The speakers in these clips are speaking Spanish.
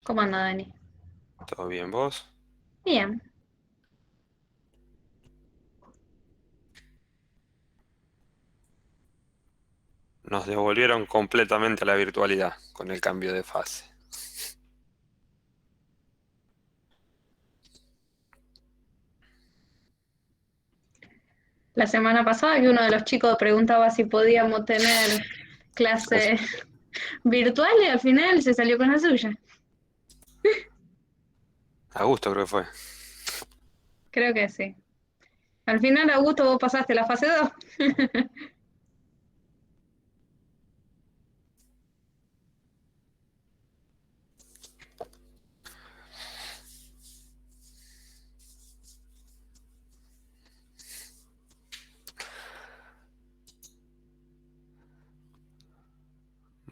¿Cómo anda, Dani? ¿Todo bien vos? Bien. Nos devolvieron completamente a la virtualidad con el cambio de fase. La semana pasada que uno de los chicos preguntaba si podíamos tener Uf, clases virtuales y al final se salió con la suya. a gusto creo que fue. Creo que sí. Al final, Augusto, vos pasaste la fase 2.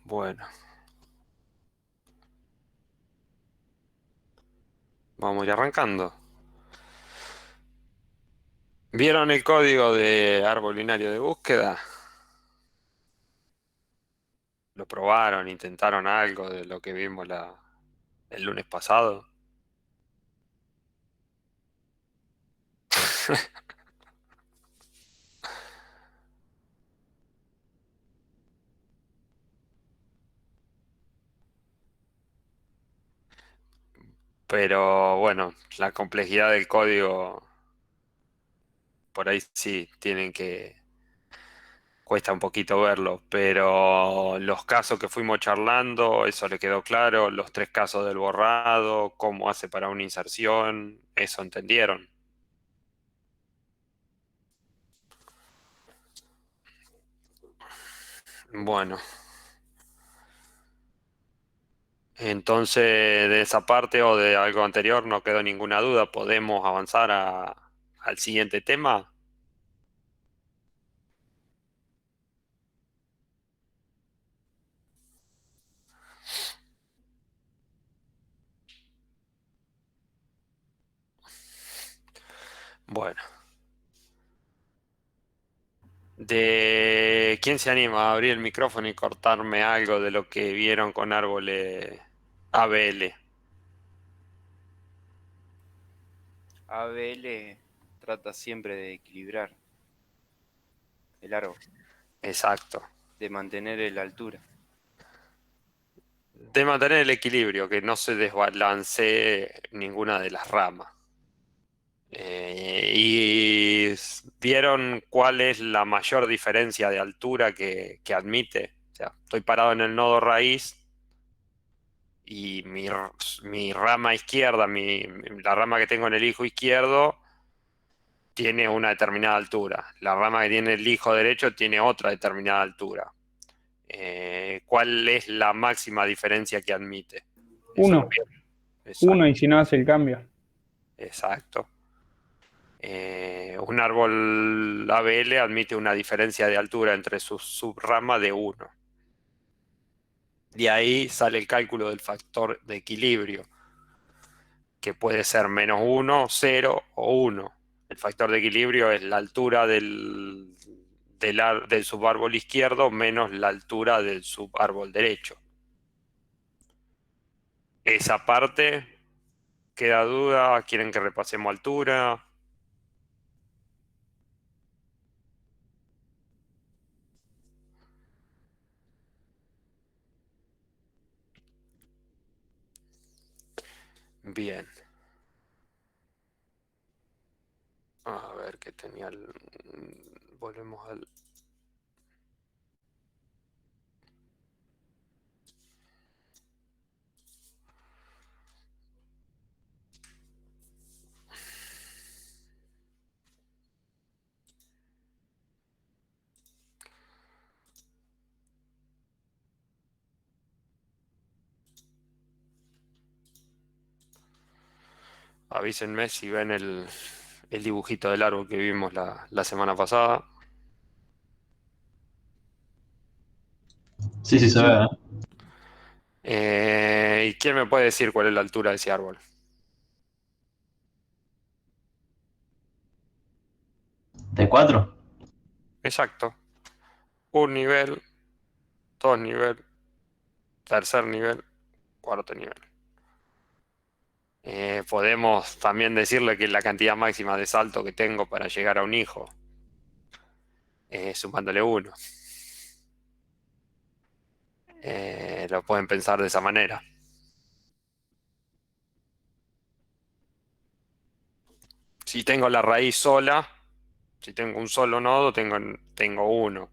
Bueno, vamos a ir arrancando. ¿Vieron el código de árbol binario de búsqueda? ¿Lo probaron? ¿Intentaron algo de lo que vimos el lunes pasado? Pero bueno, la complejidad del código, por ahí sí, cuesta un poquito verlo, pero los casos que fuimos charlando, eso le quedó claro, los tres casos del borrado, cómo hace para una inserción, eso entendieron. Bueno, entonces de esa parte o de algo anterior no quedó ninguna duda, podemos avanzar al siguiente tema. Bueno, ¿quién se anima a abrir el micrófono y cortarme algo de lo que vieron con árboles ABL? ABL trata siempre de equilibrar el árbol, Exacto. de mantener la altura. De mantener el equilibrio, que no se desbalancee ninguna de las ramas. ¿Vieron cuál es la mayor diferencia de altura que admite? O sea, estoy parado en el nodo raíz y mi rama izquierda, la rama que tengo en el hijo izquierdo, tiene una determinada altura. La rama que tiene el hijo derecho tiene otra determinada altura. ¿Cuál es la máxima diferencia que admite? Eso lo Uno, vieron. uno Exacto. y si no hace el cambio. Exacto. Un árbol ABL admite una diferencia de altura entre sus subramas de 1. De ahí sale el cálculo del factor de equilibrio, que puede ser -1, 0 o 1. El factor de equilibrio es la altura del subárbol izquierdo menos la altura del subárbol derecho. Esa parte, ¿queda duda? ¿Quieren que repasemos altura? Bien. A ver qué tenía volvemos al... Avísenme si ven el dibujito del árbol que vimos la semana pasada. Sí, sí se ve, ¿eh? ¿Y quién me puede decir cuál es la altura de ese árbol? ¿De cuatro? Exacto. Un nivel, dos nivel, tercer nivel, cuarto nivel. Podemos también decirle que la cantidad máxima de salto que tengo para llegar a un hijo, sumándole 1. Lo pueden pensar de esa manera. Si tengo la raíz sola, si tengo un solo nodo, tengo 1.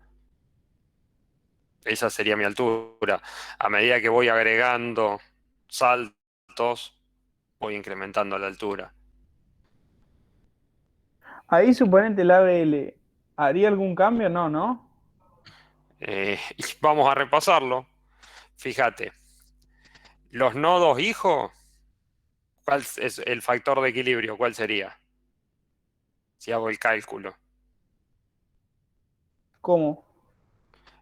Esa sería mi altura. A medida que voy agregando saltos, voy incrementando la altura. Ahí suponete el ABL. ¿Haría algún cambio? No, ¿no? Y vamos a repasarlo. Fíjate, los nodos hijos, ¿cuál es el factor de equilibrio? ¿Cuál sería? Si hago el cálculo. ¿Cómo?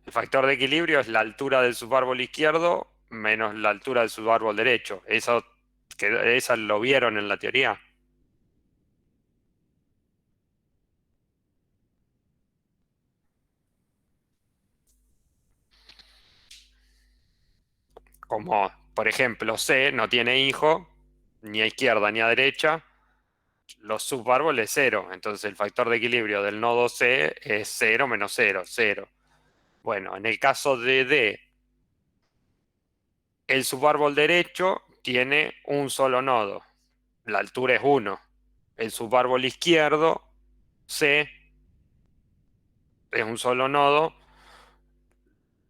El factor de equilibrio es la altura del subárbol izquierdo menos la altura del subárbol derecho. Esa lo vieron en la teoría. Como, por ejemplo, C no tiene hijo, ni a izquierda ni a derecha. Los subárboles 0. Entonces el factor de equilibrio del nodo C es 0 menos 0, 0. Bueno, en el caso de D, el subárbol derecho tiene un solo nodo. La altura es 1. El subárbol izquierdo, C, es un solo nodo.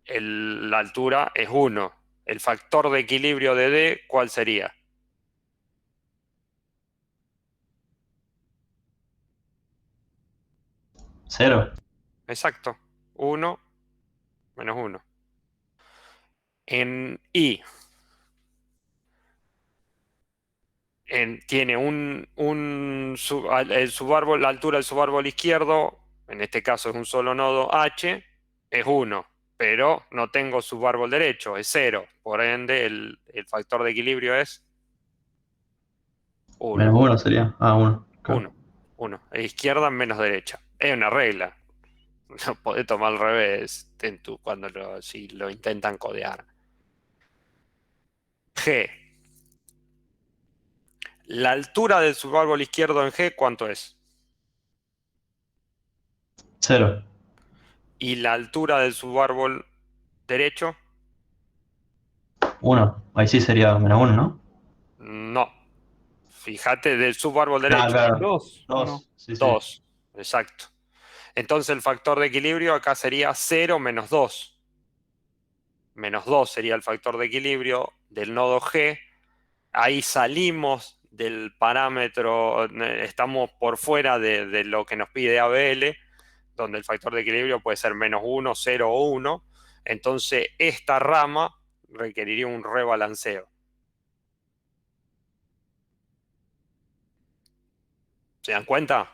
La altura es 1. El factor de equilibrio de D, ¿cuál sería? Cero. Exacto. 1 menos 1. En I, tiene el subárbol, la altura del subárbol izquierdo, en este caso es un solo nodo H, es 1, pero no tengo subárbol derecho, es 0. Por ende, el factor de equilibrio es Menos 1. uno sería. Ah, 1. 1. 1. Izquierda menos derecha. Es una regla. No podés tomar al revés si lo intentan codear. G. La altura del subárbol izquierdo en G, ¿cuánto es? Cero. Y la altura del subárbol derecho, 1. Ahí sí sería menos 1, ¿no? no. Fíjate, del subárbol Ah, derecho, claro. 2, ¿o no? 2. Sí, sí. 2. Exacto. Entonces el factor de equilibrio acá sería 0 menos 2. Menos 2 sería el factor de equilibrio del nodo G. Ahí salimos del parámetro, estamos por fuera de lo que nos pide ABL, donde el factor de equilibrio puede ser menos 1, 0 o 1. Entonces esta rama requeriría un rebalanceo. ¿Se dan cuenta?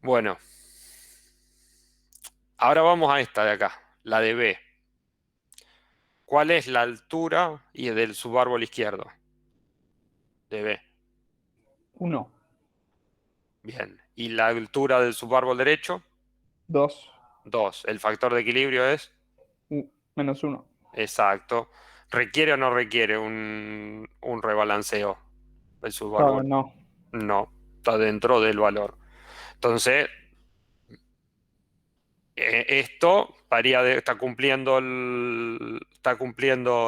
Bueno, ahora vamos a esta de acá, la de B. ¿Cuál es la altura del subárbol izquierdo? De B. 1, Bien. ¿Y la altura del subárbol derecho? 2, 2. ¿El factor de equilibrio es? menos 1. Exacto. ¿Requiere o no requiere un rebalanceo el Ah, subárbol? no. No, está dentro del valor. Entonces, esto está cumpliendo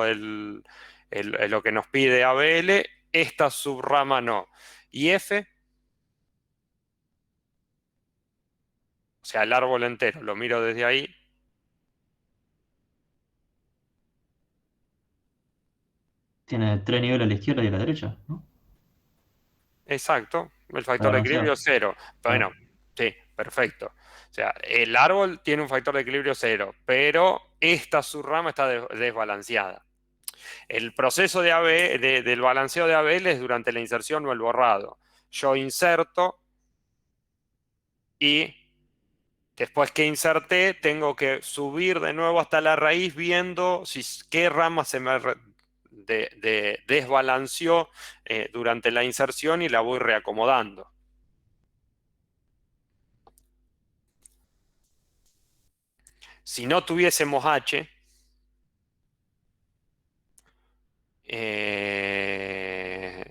lo que nos pide ABL. Esta subrama no. ¿Y F? O sea, el árbol entero, lo miro desde ahí. Tiene 3 niveles a la izquierda y a la derecha, ¿no? Exacto, el factor de Balanceado. equilibrio es 0. Bueno, sí, perfecto. O sea, el árbol tiene un factor de equilibrio 0, pero esta subrama está desbalanceada. El proceso del balanceo de ABL es durante la inserción o el borrado. Yo inserto y después que inserté tengo que subir de nuevo hasta la raíz viendo qué rama se me desbalanceó durante la inserción y la voy reacomodando. Si no tuviésemos H,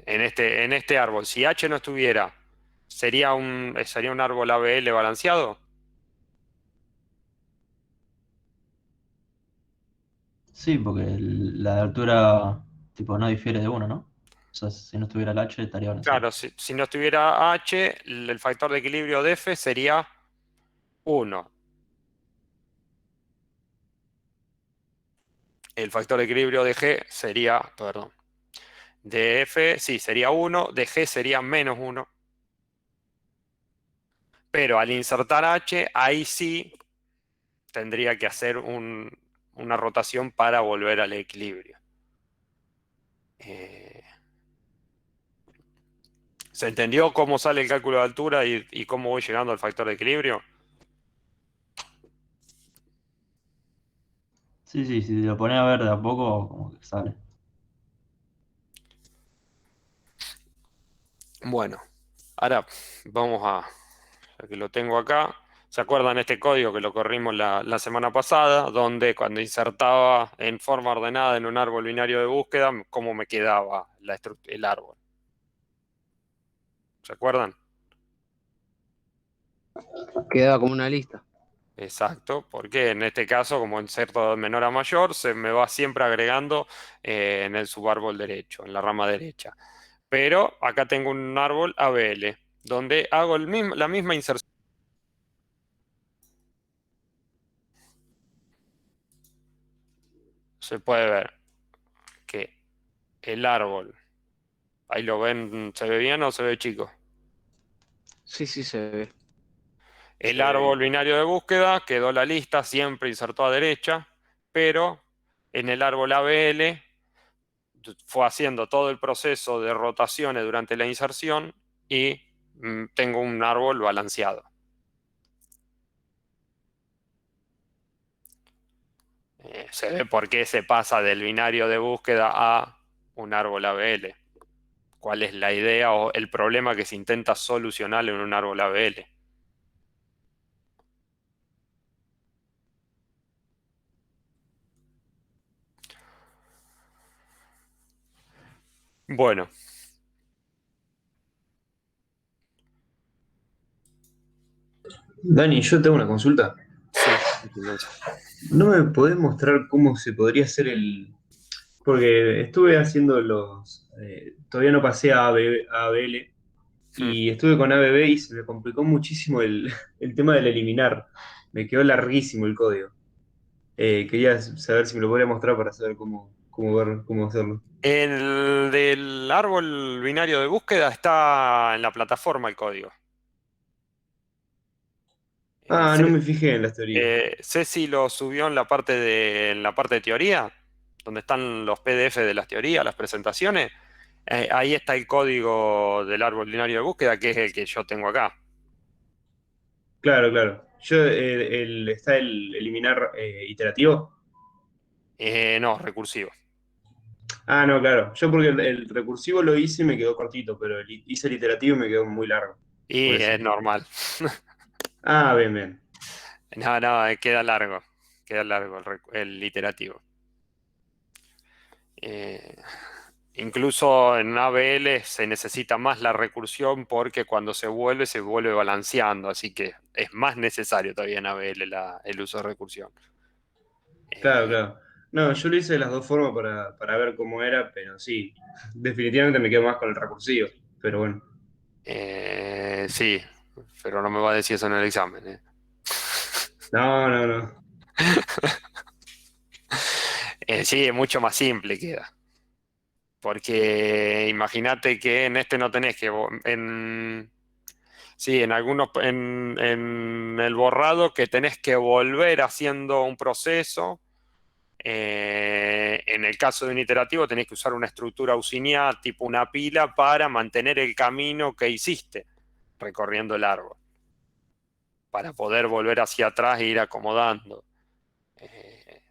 en este árbol, si H no estuviera, ¿sería un árbol ABL balanceado? Sí, porque la altura tipo no difiere de uno, ¿no? O sea, si no estuviera el H estaría balanceado. Claro, si no estuviera H, el factor de equilibrio de F sería 1. El factor de equilibrio de G sería, perdón, de F, sí, sería 1, de G sería -1. Pero al insertar H, ahí sí tendría que hacer una rotación para volver al equilibrio. Eh, ¿Se entendió cómo sale el cálculo de altura y cómo voy llegando al factor de equilibrio? Sí, sí, si lo pones a ver de a poco, como que sale. Bueno, ahora vamos ya que lo tengo acá. ¿Se acuerdan este código que lo corrimos la semana pasada? Donde cuando insertaba en forma ordenada en un árbol binario de búsqueda, cómo me quedaba el árbol. ¿Se acuerdan? Quedaba como una lista. Exacto, porque en este caso, como inserto de menor a mayor, se me va siempre agregando en el subárbol derecho, en la rama derecha. Pero acá tengo un árbol ABL, donde hago la misma inserción. Se puede ver que el árbol, ahí lo ven, ¿se ve bien o se ve chico? Sí, sí se ve. El árbol binario de búsqueda quedó la lista, siempre insertó a derecha, pero en el árbol ABL fue haciendo todo el proceso de rotaciones durante la inserción y tengo un árbol balanceado. Se ve por qué se pasa del binario de búsqueda a un árbol ABL. ¿Cuál es la idea o el problema que se intenta solucionar en un árbol ABL? Bueno, Dani, yo tengo una consulta. sí. ¿No me podés mostrar cómo se podría hacer el...? Porque estuve haciendo todavía no pasé a ABL Hmm. y estuve con ABB y se me complicó muchísimo el tema del eliminar. Me quedó larguísimo el código. Quería saber si me lo podría mostrar para saber cómo hacerlo. El del árbol binario de búsqueda está en la plataforma el código. Ah, no me fijé en las teorías. Ceci lo subió en la parte de teoría, donde están los PDF de las teorías, las presentaciones. Ahí está el código del árbol binario de búsqueda, que es el que yo tengo acá. Claro, claro. Está el eliminar iterativo. No, recursivo. Ah, no, claro. Yo porque el recursivo lo hice y me quedó cortito, pero hice el iterativo y me quedó muy largo. Por Y eso. es normal. Ah, bien, bien. No, no, queda largo el iterativo. Eh, Incluso en ABL se necesita más la recursión porque cuando se vuelve balanceando, así que es más necesario todavía en ABL el uso de recursión. Claro, Eh, claro. No, yo lo hice de las dos formas para ver cómo era, pero sí, definitivamente me quedo más con el recursivo. Pero bueno. sí, pero no me va a decir eso en el examen. No, no, no. Sí, es mucho más simple queda. Porque imagínate que en este no tenés que... Sí, en el borrado que tenés que volver haciendo un proceso. En el caso de un iterativo tenés que usar una estructura auxiliar tipo una pila para mantener el camino que hiciste recorriendo el árbol, para poder volver hacia atrás e ir acomodando. Eh,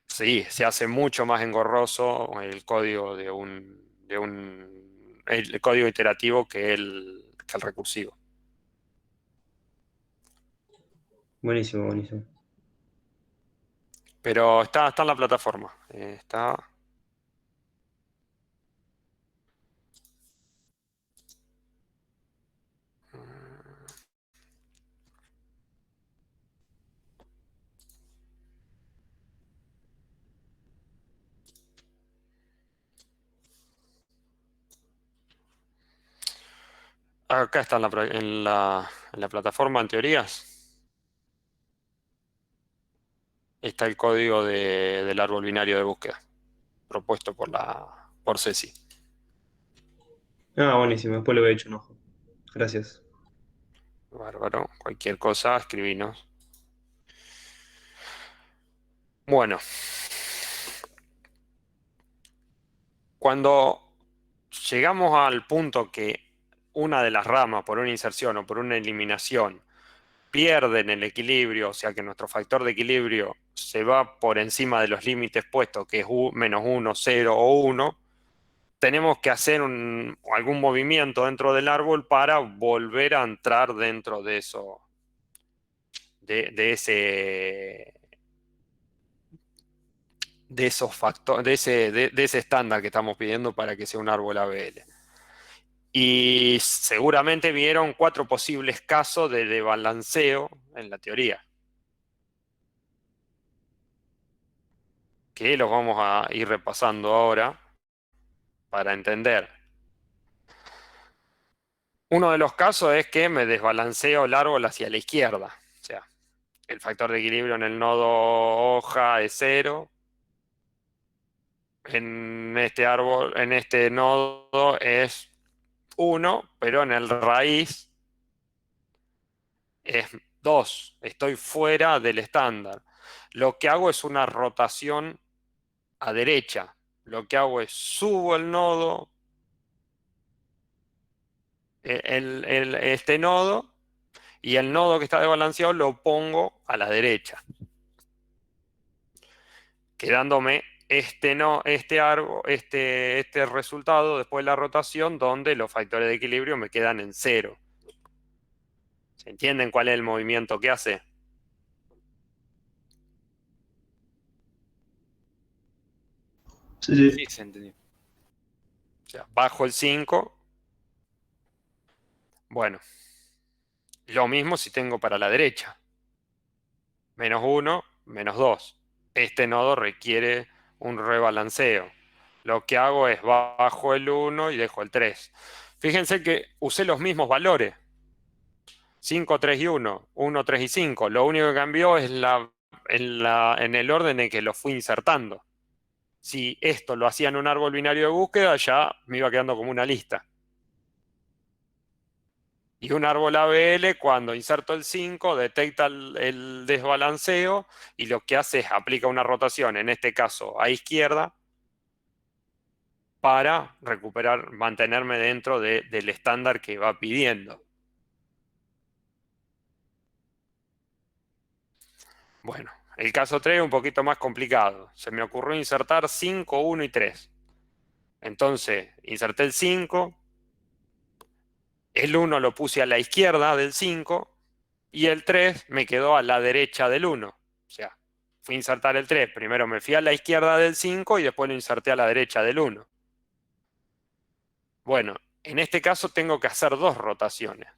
sí, se hace mucho más engorroso el código el código iterativo que el recursivo. Buenísimo, buenísimo. Pero está en la plataforma. Está. Acá está en la plataforma en teorías. Está el código del árbol binario de búsqueda, propuesto por Ceci. Ah, buenísimo, después le voy a echar un ojo. Gracias. Bárbaro. Cualquier cosa, escribinos. Bueno, cuando llegamos al punto que una de las ramas, por una inserción o por una eliminación, pierden el equilibrio, o sea que nuestro factor de equilibrio se va por encima de los límites puestos, que es -1, 0 o 1, tenemos que hacer algún movimiento dentro del árbol para volver a entrar dentro de eso, de esos factores, de ese estándar que estamos pidiendo para que sea un árbol ABL. Y seguramente vieron 4 posibles casos de desbalanceo en la teoría, que los vamos a ir repasando ahora para entender. Uno de los casos es que me desbalanceo el árbol hacia la izquierda. O sea, el factor de equilibrio en el nodo hoja es 0. En este árbol, en este nodo es 1, pero en el raíz es 2. Estoy fuera del estándar. Lo que hago es una rotación a derecha. Lo que hago es subo el nodo, este nodo, y el nodo que está desbalanceado lo pongo a la derecha, quedándome este resultado después de la rotación, donde los factores de equilibrio me quedan en 0. ¿Se entienden cuál es el movimiento que hace? Sí, sí. Sí, se entendió. O sea, bajo el 5. Bueno, lo mismo si tengo para la derecha. -1, -2. Este nodo requiere un rebalanceo. Lo que hago es bajo el 1 y dejo el 3. Fíjense que usé los mismos valores. 5, 3 y 1. 1, 3 y 5. Lo único que cambió es en el orden en que lo fui insertando. Si esto lo hacía en un árbol binario de búsqueda, ya me iba quedando como una lista. Y un árbol ABL, cuando inserto el 5, detecta el desbalanceo y lo que hace es aplica una rotación, en este caso a izquierda, para recuperar, mantenerme dentro del estándar que va pidiendo. Bueno, el caso 3 es un poquito más complicado. Se me ocurrió insertar 5, 1 y 3. Entonces, inserté el 5, el 1 lo puse a la izquierda del 5 y el 3 me quedó a la derecha del 1. O sea, fui a insertar el 3. Primero me fui a la izquierda del 5 y después lo inserté a la derecha del 1. Bueno, en este caso tengo que hacer 2 rotaciones.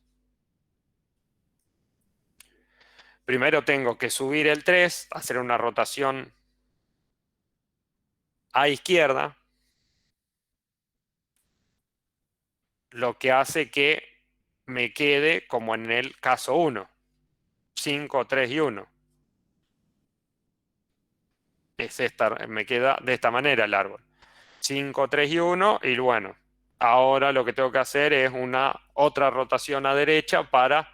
Primero tengo que subir el 3, hacer una rotación a izquierda, lo que hace que me quede como en el caso 1, 5, 3 y 1. Me queda de esta manera el árbol. 5, 3 y 1, y bueno, ahora lo que tengo que hacer es otra rotación a derecha para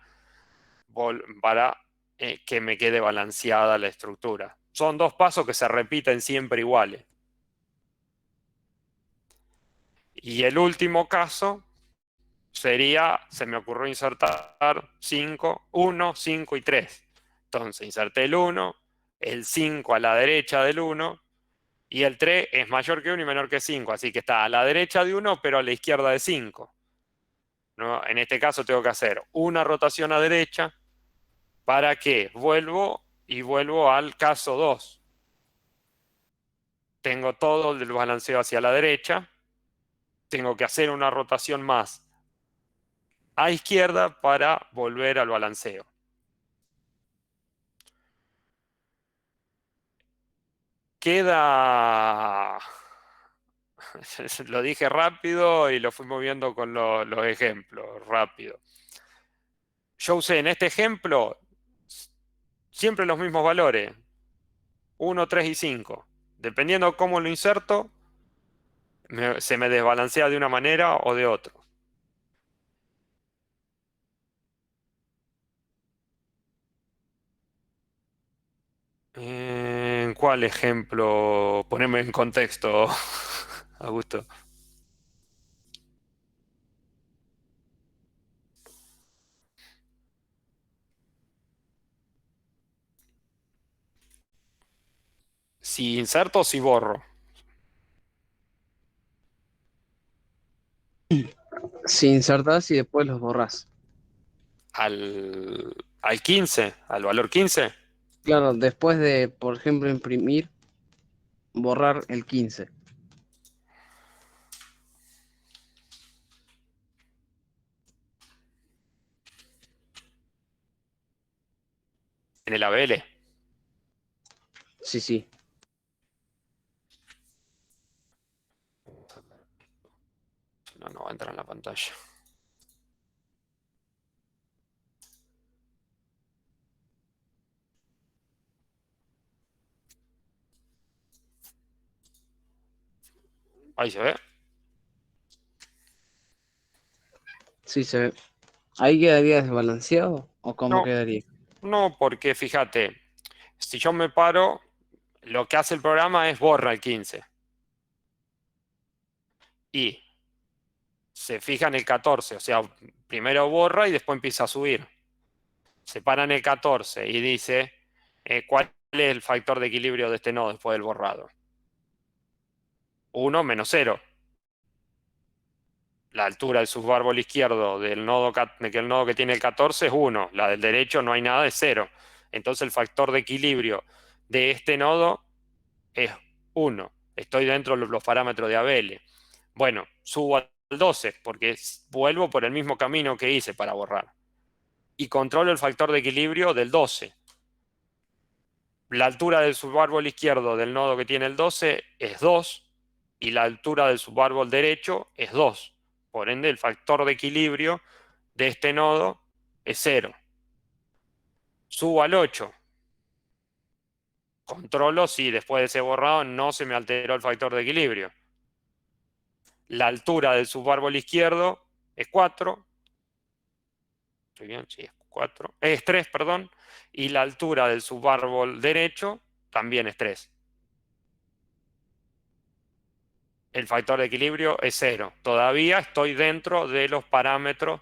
que me quede balanceada la estructura. Son 2 pasos que se repiten siempre iguales. Y el último caso sería, se me ocurrió insertar 5, 1, 5 y 3. Entonces inserté el 1, el 5 a la derecha del 1, y el 3 es mayor que 1 y menor que 5, así que está a la derecha de 1, pero a la izquierda de 5. ¿No? En este caso tengo que hacer una rotación a derecha para que vuelvo al caso 2. tengo todo el balanceo hacia la derecha, tengo que hacer una rotación más a izquierda para volver al balanceo. Queda, lo dije rápido y lo fui moviendo con los ejemplos, rápido. Yo usé en este ejemplo siempre los mismos valores, 1, 3 y 5. Dependiendo cómo lo inserto, se me desbalancea de una manera o de otra. ¿En cuál ejemplo? Poneme en contexto, Augusto. Si inserto o si borro. Si insertás y después los borrás. Al 15, al valor 15. Claro, después de, por ejemplo, imprimir, borrar el 15. En el ABL. Sí, sí. No, no va a entrar en la pantalla. Ahí se ve. Sí se ve. ¿Ahí quedaría desbalanceado o cómo No, quedaría? no, porque fíjate, si yo me paro, lo que hace el programa es borra el 15. Y se fija en el 14, o sea, primero borra y después empieza a subir. Se para en el 14 y dice, ¿cuál es el factor de equilibrio de este nodo después del borrado? 1 menos 0. La altura del subárbol izquierdo del nodo, el nodo que tiene el 14 es 1. La del derecho no hay nada, es 0. Entonces el factor de equilibrio de este nodo es 1. Estoy dentro de los parámetros de ABL. Bueno, subo al 12 porque vuelvo por el mismo camino que hice para borrar. Y controlo el factor de equilibrio del 12. La altura del subárbol izquierdo del nodo que tiene el 12 es 2 y la altura del subárbol derecho es 2. Por ende, el factor de equilibrio de este nodo es 0. Subo al 8. Controlo si después de ese borrado no se me alteró el factor de equilibrio. La altura del subárbol izquierdo es 4. ¿Estoy bien? Sí, es 4. Es 3, perdón. Y la altura del subárbol derecho también es 3. El factor de equilibrio es 0. Todavía estoy dentro de los parámetros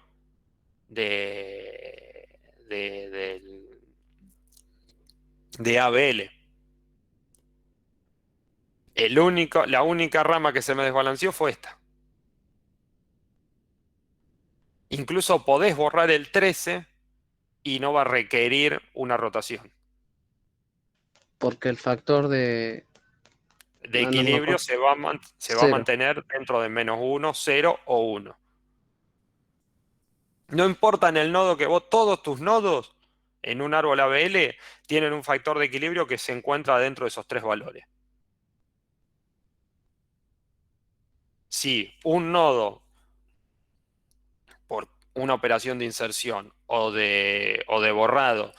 de ABL. La única rama que se me desbalanceó fue esta. Incluso podés borrar el 13 y no va a requerir una rotación. Porque el factor de... De no me equilibrio acuerdo. se va a Cero. mantener dentro de -1, 0 o 1. No importa en el nodo que vos, todos tus nodos en un árbol ABL tienen un factor de equilibrio que se encuentra dentro de esos 3 valores. Si un nodo, por una operación de inserción o de borrado,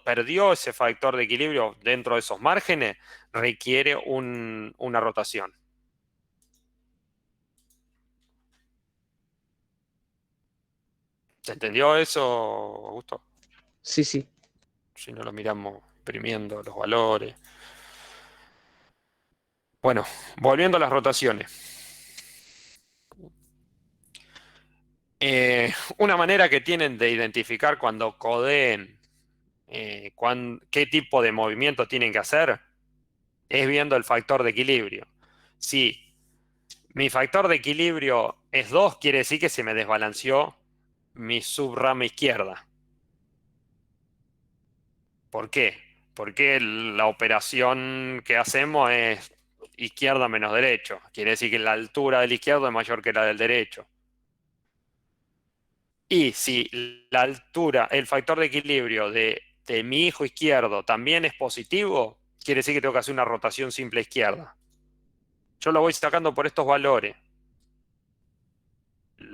perdió ese factor de equilibrio dentro de esos márgenes, requiere una rotación. ¿Se entendió eso, Augusto? Sí, sí. Si no lo miramos imprimiendo los valores. Bueno, volviendo a las rotaciones. Una manera que tienen de identificar cuando codeen qué tipo de movimiento tienen que hacer es viendo el factor de equilibrio. Si mi factor de equilibrio es 2, quiere decir que se me desbalanceó mi subrama izquierda. ¿Por qué? Porque la operación que hacemos es izquierda menos derecho. Quiere decir que la altura del izquierdo es mayor que la del derecho. Y si la altura, el factor de equilibrio de mi hijo izquierdo también es positivo, quiere decir que tengo que hacer una rotación simple izquierda. Yo lo voy sacando por estos valores.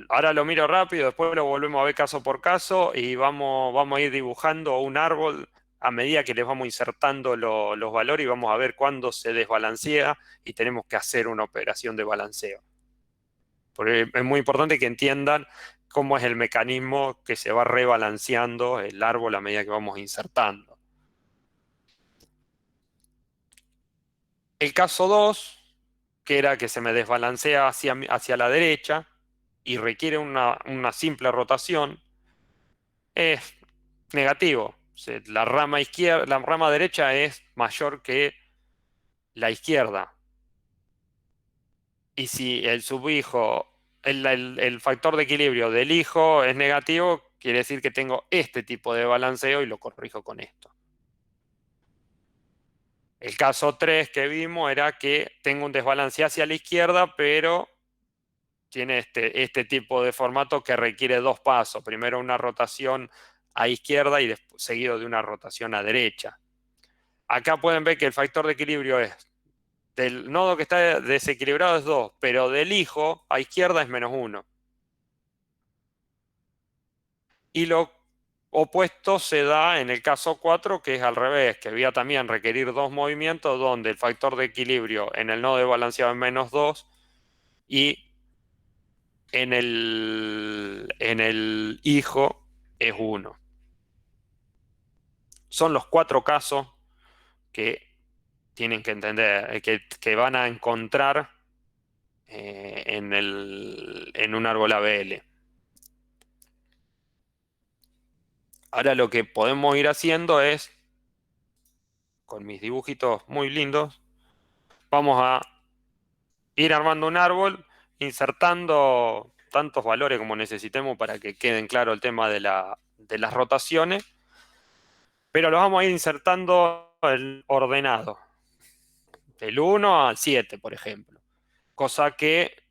Ahora lo miro rápido, después lo volvemos a ver caso por caso y vamos a ir dibujando un árbol a medida que les vamos insertando los valores y vamos a ver cuándo se desbalancea y tenemos que hacer una operación de balanceo. Porque es muy importante que entiendan cómo es el mecanismo que se va rebalanceando el árbol a medida que vamos insertando. El caso 2, que era que se me desbalancea hacia la derecha y requiere una simple rotación, es negativo. O sea, la rama derecha es mayor que la izquierda. Y si el subhijo, el factor de equilibrio del hijo es negativo, quiere decir que tengo este tipo de balanceo y lo corrijo con esto. El caso 3 que vimos era que tengo un desbalance hacia la izquierda, pero tiene este tipo de formato que requiere dos pasos. Primero una rotación a izquierda y después, seguido de una rotación a derecha. Acá pueden ver que el factor de equilibrio es del nodo que está desequilibrado es 2, pero del hijo a izquierda es -1. Y lo opuesto se da en el caso 4, que es al revés, que voy a también requerir dos movimientos donde el factor de equilibrio en el nodo de balanceado es -2 y en el hijo es 1. Son los 4 casos que tienen que entender, que van a encontrar en un árbol ABL. Ahora lo que podemos ir haciendo es, con mis dibujitos muy lindos, vamos a ir armando un árbol, insertando tantos valores como necesitemos para que queden claro el tema de las rotaciones, pero los vamos a ir insertando ordenado, del 1 al 7, por ejemplo. Cosa que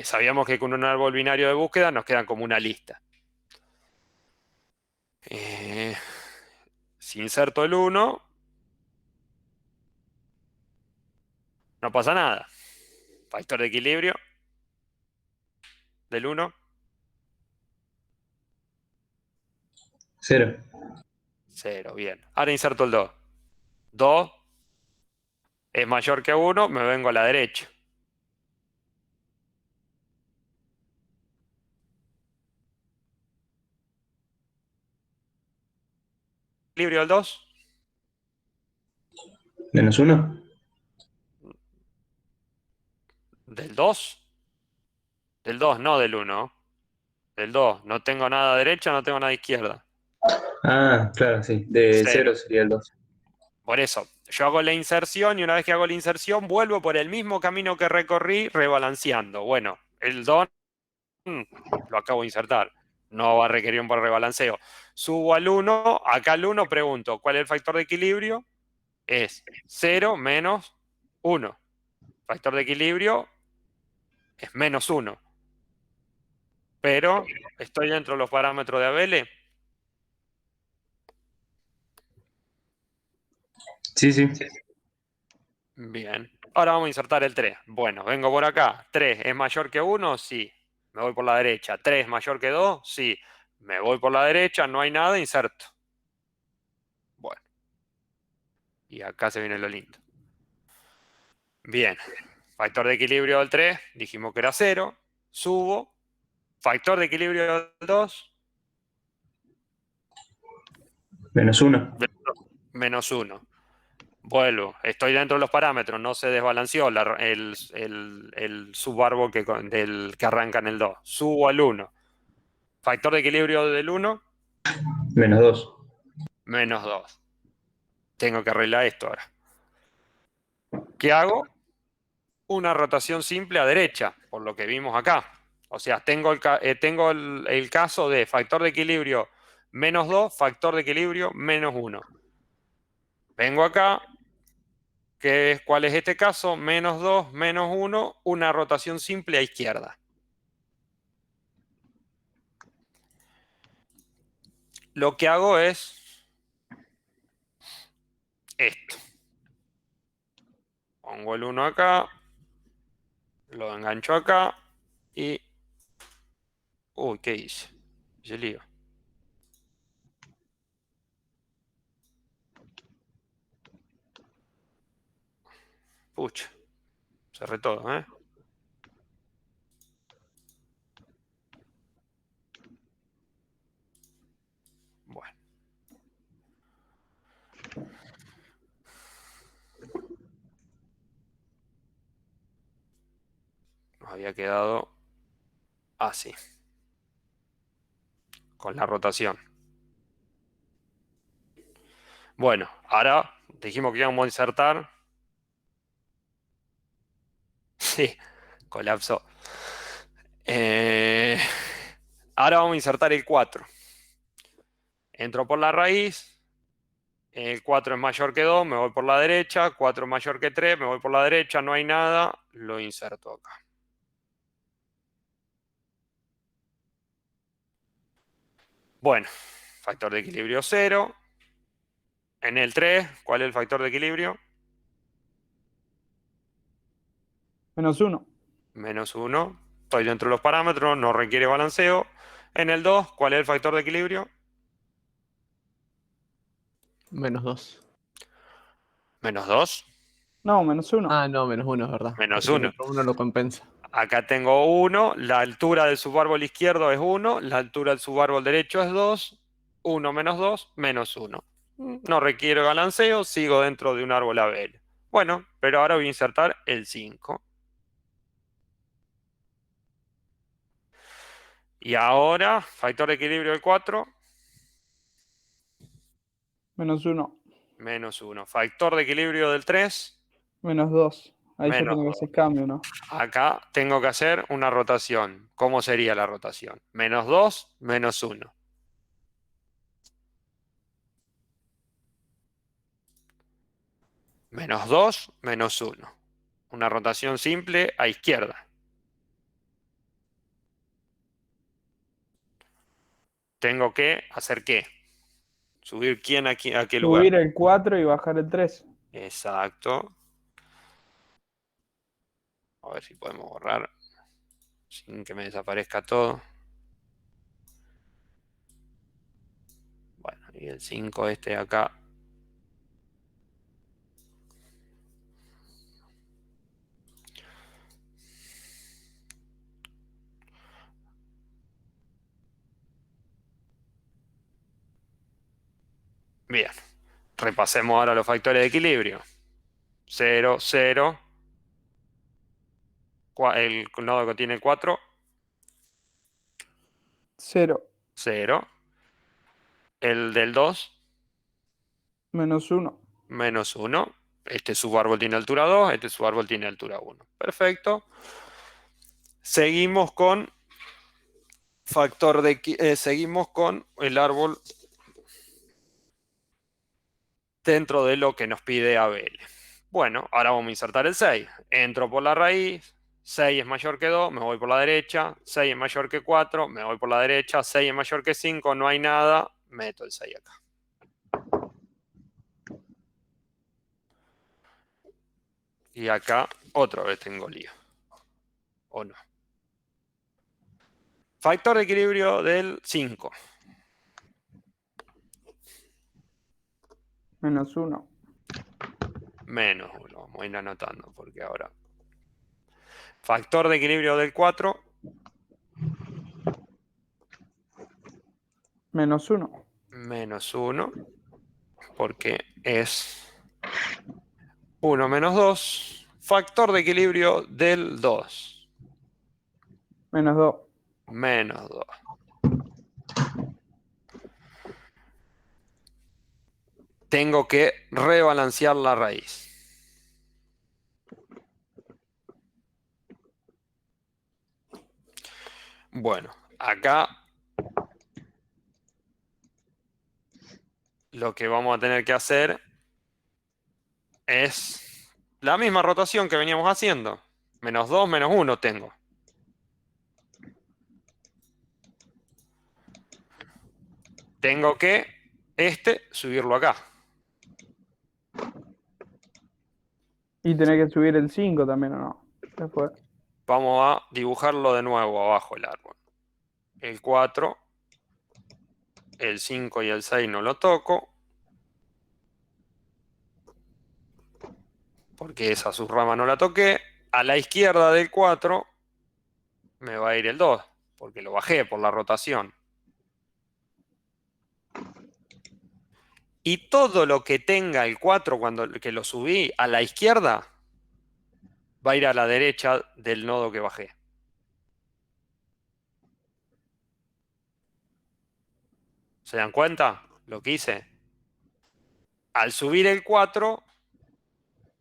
sabíamos que con un árbol binario de búsqueda nos quedan como una lista. Si inserto el 1, no pasa nada. Factor de equilibrio del 1. 0. 0, bien. Ahora inserto el 2. 2 es mayor que 1, me vengo a la derecha. Equilibrio del 2. -1. Del 2. Del 2, no del 1. Del 2. No tengo nada a derecha, no tengo nada a izquierda. Ah, claro, sí. De 0 sería el 2. Por eso, yo hago la inserción y una vez que hago la inserción vuelvo por el mismo camino que recorrí rebalanceando. Bueno, el 2 lo acabo de insertar. No va a requerir un rebalanceo. Subo al 1, acá al 1 pregunto, ¿cuál es el factor de equilibrio? Es 0 menos 1. Factor de equilibrio es -1. Pero estoy dentro de los parámetros de ABL. Sí, sí. Bien. Ahora vamos a insertar el 3. Bueno, vengo por acá. 3 es mayor que 1, sí. Me voy por la derecha. 3 es mayor que 2, sí. Me voy por la derecha, no hay nada, inserto. Bueno. Y acá se viene lo lindo. Bien. Factor de equilibrio del 3, dijimos que era 0. Subo. Factor de equilibrio del 2. -1. -1. Vuelvo. Estoy dentro de los parámetros. No se desbalanceó el subárbol que arranca en el 2. Subo al 1. Factor de equilibrio del 1. -2. -2. Tengo que arreglar esto ahora. ¿Qué hago? Una rotación simple a derecha, por lo que vimos acá. O sea, tengo el caso de factor de equilibrio -2, factor de equilibrio -1. Vengo acá, ¿Cuál es este caso? Menos 2, menos 1, una rotación simple a izquierda. Lo que hago es esto. Pongo el 1 acá, lo engancho acá y... Uy, ¿qué hice? Hice lío. Pucha, cerré todo, ¿eh? Bueno. Nos había quedado así, con la rotación. Bueno, ahora dijimos que íbamos a insertar. Sí, colapsó. Ahora vamos a insertar el 4. Entro por la raíz. El 4 es mayor que 2, me voy por la derecha. 4 es mayor que 3, me voy por la derecha. No hay nada, lo inserto acá. Bueno, factor de equilibrio 0. En el 3, ¿cuál es el factor de equilibrio? -1. Menos 1. Estoy dentro de los parámetros, no requiere balanceo. En el 2, ¿cuál es el factor de equilibrio? -2. Menos 2. No, -1. Ah, no, -1 es verdad. Menos Porque el 1. otro uno lo compensa. Acá tengo 1, la altura del subárbol izquierdo es 1, la altura del subárbol derecho es 2, 1 menos 2, menos 1. No requiere balanceo, sigo dentro de un árbol ABL. Bueno, pero ahora voy a insertar el 5. Y ahora, factor de equilibrio del 4, -1. menos 1. Factor de equilibrio del 3, -2. Ahí ya menos tengo que 2. hacer cambio, ¿no? Acá tengo que hacer una rotación. ¿Cómo sería la rotación? Menos 2, menos 1. Menos 2, menos 1. Una rotación simple a izquierda. Tengo que hacer ¿qué? Subir quién a qué lugar. Subir el 4 y bajar el 3. Exacto. A ver si podemos borrar sin que me desaparezca todo. Bueno, y el 5 este de acá. Bien. Repasemos ahora los factores de equilibrio. 0, 0. El nodo que tiene 4, 0. 0. El del 2, -1. menos 1. Este subárbol tiene altura 2, este subárbol tiene altura 1. Perfecto. Seguimos con seguimos con el árbol dentro de lo que nos pide ABL. Bueno, ahora vamos a insertar el 6. Entro por la raíz, 6 es mayor que 2, me voy por la derecha, 6 es mayor que 4, me voy por la derecha, 6 es mayor que 5, no hay nada, meto el 6 acá. Y acá otra vez tengo lío. ¿O no? Factor de equilibrio del 5. -1. Menos 1. Vamos a ir anotando porque ahora. Factor de equilibrio del 4. -1. Menos 1. Porque es 1 menos 2. Factor de equilibrio del 2. -2. Menos 2. Tengo que rebalancear la raíz. Bueno, acá lo que vamos a tener que hacer es la misma rotación que veníamos haciendo. -2, -1 tengo. Tengo que subirlo acá. Y tenés que subir el 5 también, ¿o no? Después. Vamos a dibujarlo de nuevo abajo el árbol. El 4, el 5 y el 6 no lo toco, porque esa subrama no la toqué. A la izquierda del 4 me va a ir el 2, porque lo bajé por la rotación. Y todo lo que tenga el 4 que lo subí a la izquierda va a ir a la derecha del nodo que bajé. ¿Se dan cuenta lo que hice? Al subir el 4,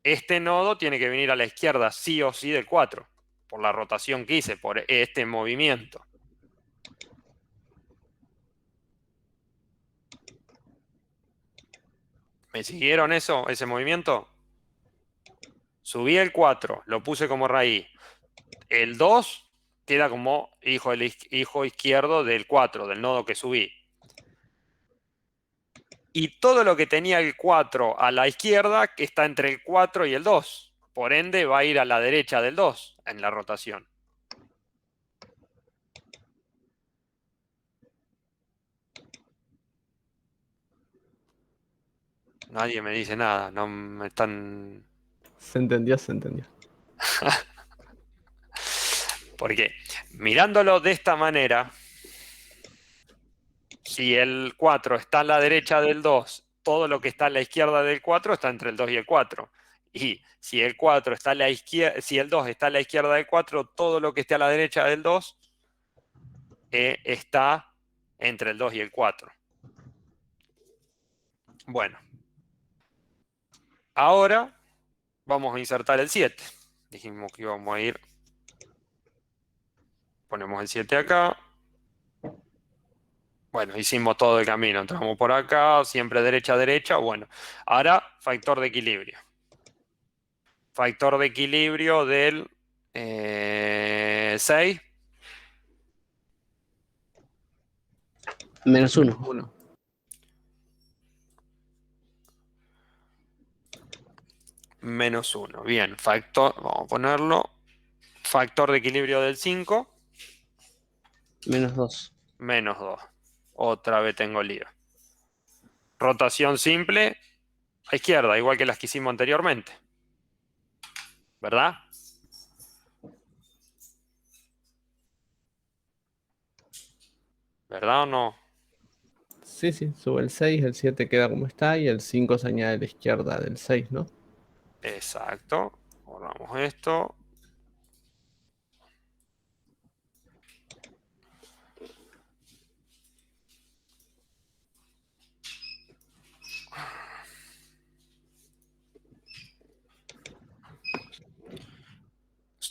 este nodo tiene que venir a la izquierda sí o sí del 4, por la rotación que hice, por este movimiento. ¿Me siguieron ese movimiento? Subí el 4, lo puse como raíz. El 2 queda como hijo izquierdo del 4, del nodo que subí. Y todo lo que tenía el 4 a la izquierda, que está entre el 4 y el 2. Por ende, va a ir a la derecha del 2 en la rotación. Nadie me dice nada, no me están... Se entendió, se entendió. Porque mirándolo de esta manera, si el 4 está a la derecha del 2, todo lo que está a la izquierda del 4 está entre el 2 y el 4. Y si el 4 está a la izquierda, si el 2 está a la izquierda del 4, todo lo que esté a la derecha del 2 está entre el 2 y el 4. Bueno. Ahora vamos a insertar el 7. Dijimos que íbamos a ir. Ponemos el 7 acá. Bueno, hicimos todo el camino. Entramos por acá, siempre derecha, derecha. Bueno, ahora factor de equilibrio. Factor de equilibrio del 6. -1. 1. -1. Bien, factor, vamos a ponerlo. Factor de equilibrio del 5. -2. -2. Otra vez tengo lío. Rotación simple a izquierda, igual que las que hicimos anteriormente. ¿Verdad? ¿Verdad o no? Sí, sí, sube el 6, el 7 queda como está y el 5 se añade a la izquierda del 6, ¿no? Exacto. Borramos esto.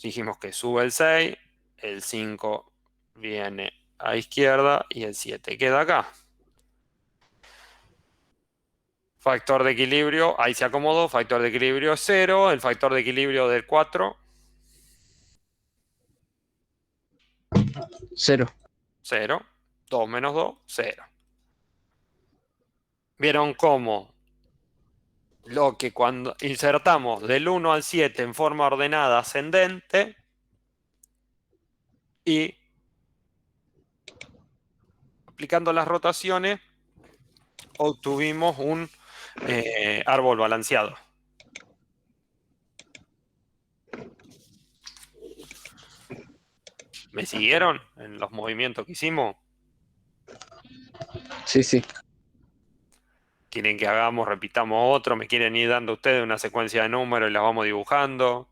Dijimos que sube el 6, el 5 viene a izquierda y el 7 queda acá. Factor de equilibrio, ahí se acomodó, factor de equilibrio 0, el factor de equilibrio del 4. 0. 0. 2 menos 2, 0. ¿Vieron cómo lo que cuando insertamos del 1 al 7 en forma ordenada ascendente y aplicando las rotaciones obtuvimos un árbol balanceado? ¿Me siguieron en los movimientos que hicimos? Sí, sí. ¿Quieren que hagamos, repitamos otro? ¿Me quieren ir dando ustedes una secuencia de números y las vamos dibujando?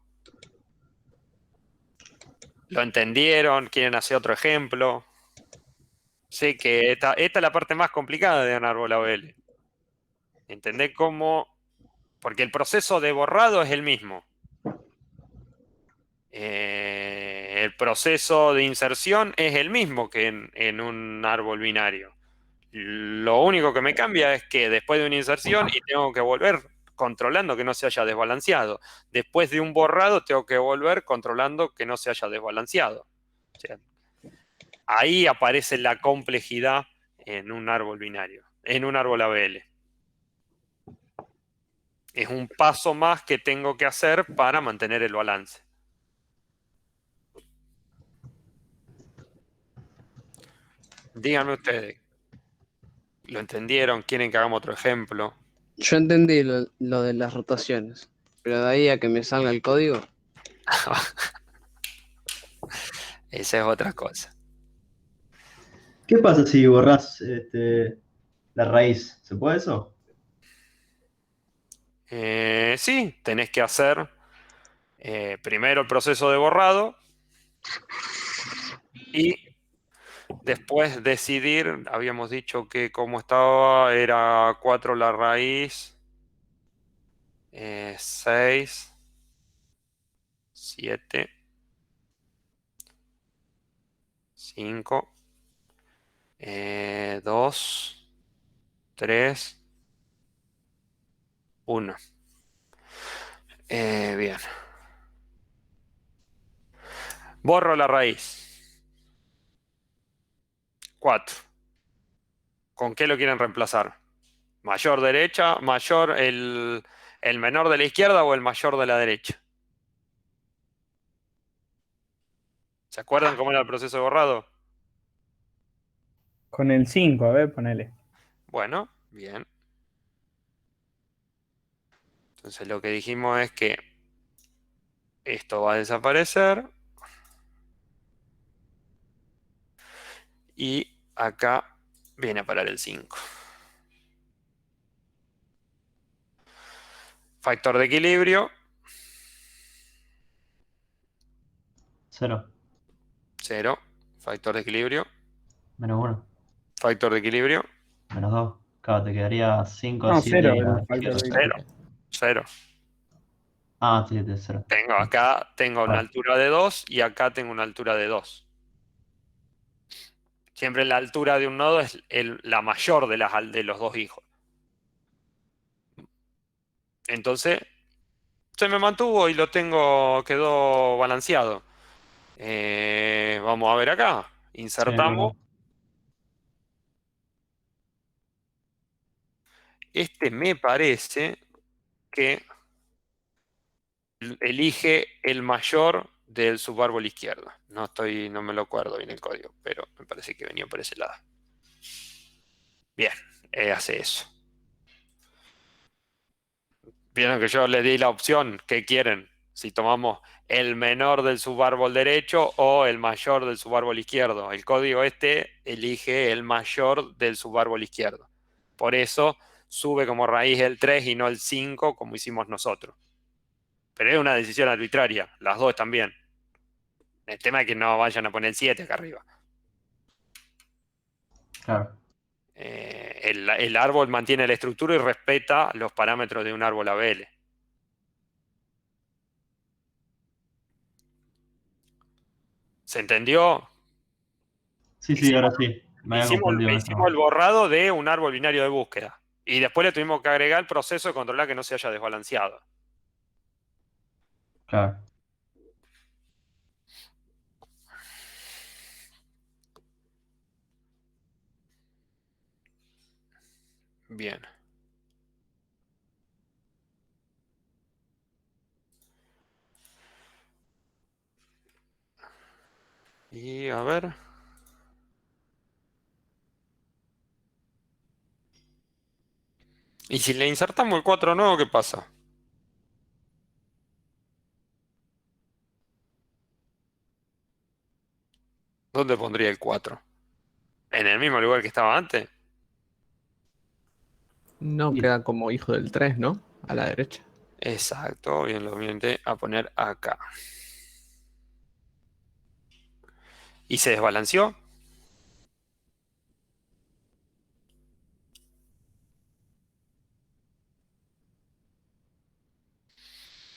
¿Lo entendieron? ¿Quieren hacer otro ejemplo? Sé que esta es la parte más complicada de un árbol AOL. ¿Entendés cómo? Porque el proceso de borrado es el mismo. El proceso de inserción es el mismo que en un árbol binario. Lo único que me cambia es que después de una inserción y tengo que volver controlando que no se haya desbalanceado. Después de un borrado tengo que volver controlando que no se haya desbalanceado. O sea, ahí aparece la complejidad en un árbol binario, en un árbol ABL. Es un paso más que tengo que hacer para mantener el balance. Díganme ustedes, ¿lo entendieron? ¿Quieren que hagamos otro ejemplo? Yo entendí lo de las rotaciones, pero de ahí a que me salga el código, Esa es otra cosa. ¿Qué pasa si borrás la raíz? ¿Se puede eso? Sí, tenés que hacer primero el proceso de borrado y después decidir, habíamos dicho que como estaba era 4 la raíz, 6, 7, 5, 2, 3, 1. Bien. Borro la raíz. 4. ¿Con qué lo quieren reemplazar? ¿Mayor derecha, mayor el menor de la izquierda o el mayor de la derecha? ¿Se acuerdan cómo era el proceso de borrado? Con el 5, a ver, ponele. Bueno, bien. Entonces lo que dijimos es que esto va a desaparecer y acá viene a parar el 5. Factor de equilibrio, 0. 0. Factor de equilibrio, -1. factor de equilibrio, -2. Claro, te quedaría 5 a No, 7 cero y a la el factor izquierda de 0. 0. Ah, sí, de 0. Tengo una altura de 2 y acá tengo una altura de 2. Siempre la altura de un nodo es la mayor de los dos hijos. Entonces, se me mantuvo y quedó balanceado. Vamos a ver acá. Sí, Insertamos. claro. Este me parece que elige el mayor del subárbol izquierdo. No me lo acuerdo bien el código, pero me parece que venía por ese lado. Bien, hace eso. Vieron que yo les di la opción, ¿qué quieren? Si tomamos el menor del subárbol derecho o el mayor del subárbol izquierdo. El código elige el mayor del subárbol izquierdo. Por eso sube como raíz el 3 y no el 5 como hicimos nosotros. Pero es una decisión arbitraria, las dos también. El tema es que no vayan a poner el 7 acá arriba. Claro. El árbol mantiene la estructura y respeta los parámetros de un árbol ABL. ¿Se entendió? Sí, sí, ahora sí. Me había confundido en Hicimos el esto. borrado de un árbol binario de búsqueda. Y después le tuvimos que agregar el proceso de controlar que no se haya desbalanceado. Claro. Bien. Y a ver. ¿Y si le insertamos el 4 nuevo, qué pasa? ¿Dónde pondría el 4? ¿En el mismo lugar que estaba antes? No Y- queda como hijo del 3, ¿no? A la derecha. Exacto, bien, lo voy a poner acá. ¿Y se desbalanceó?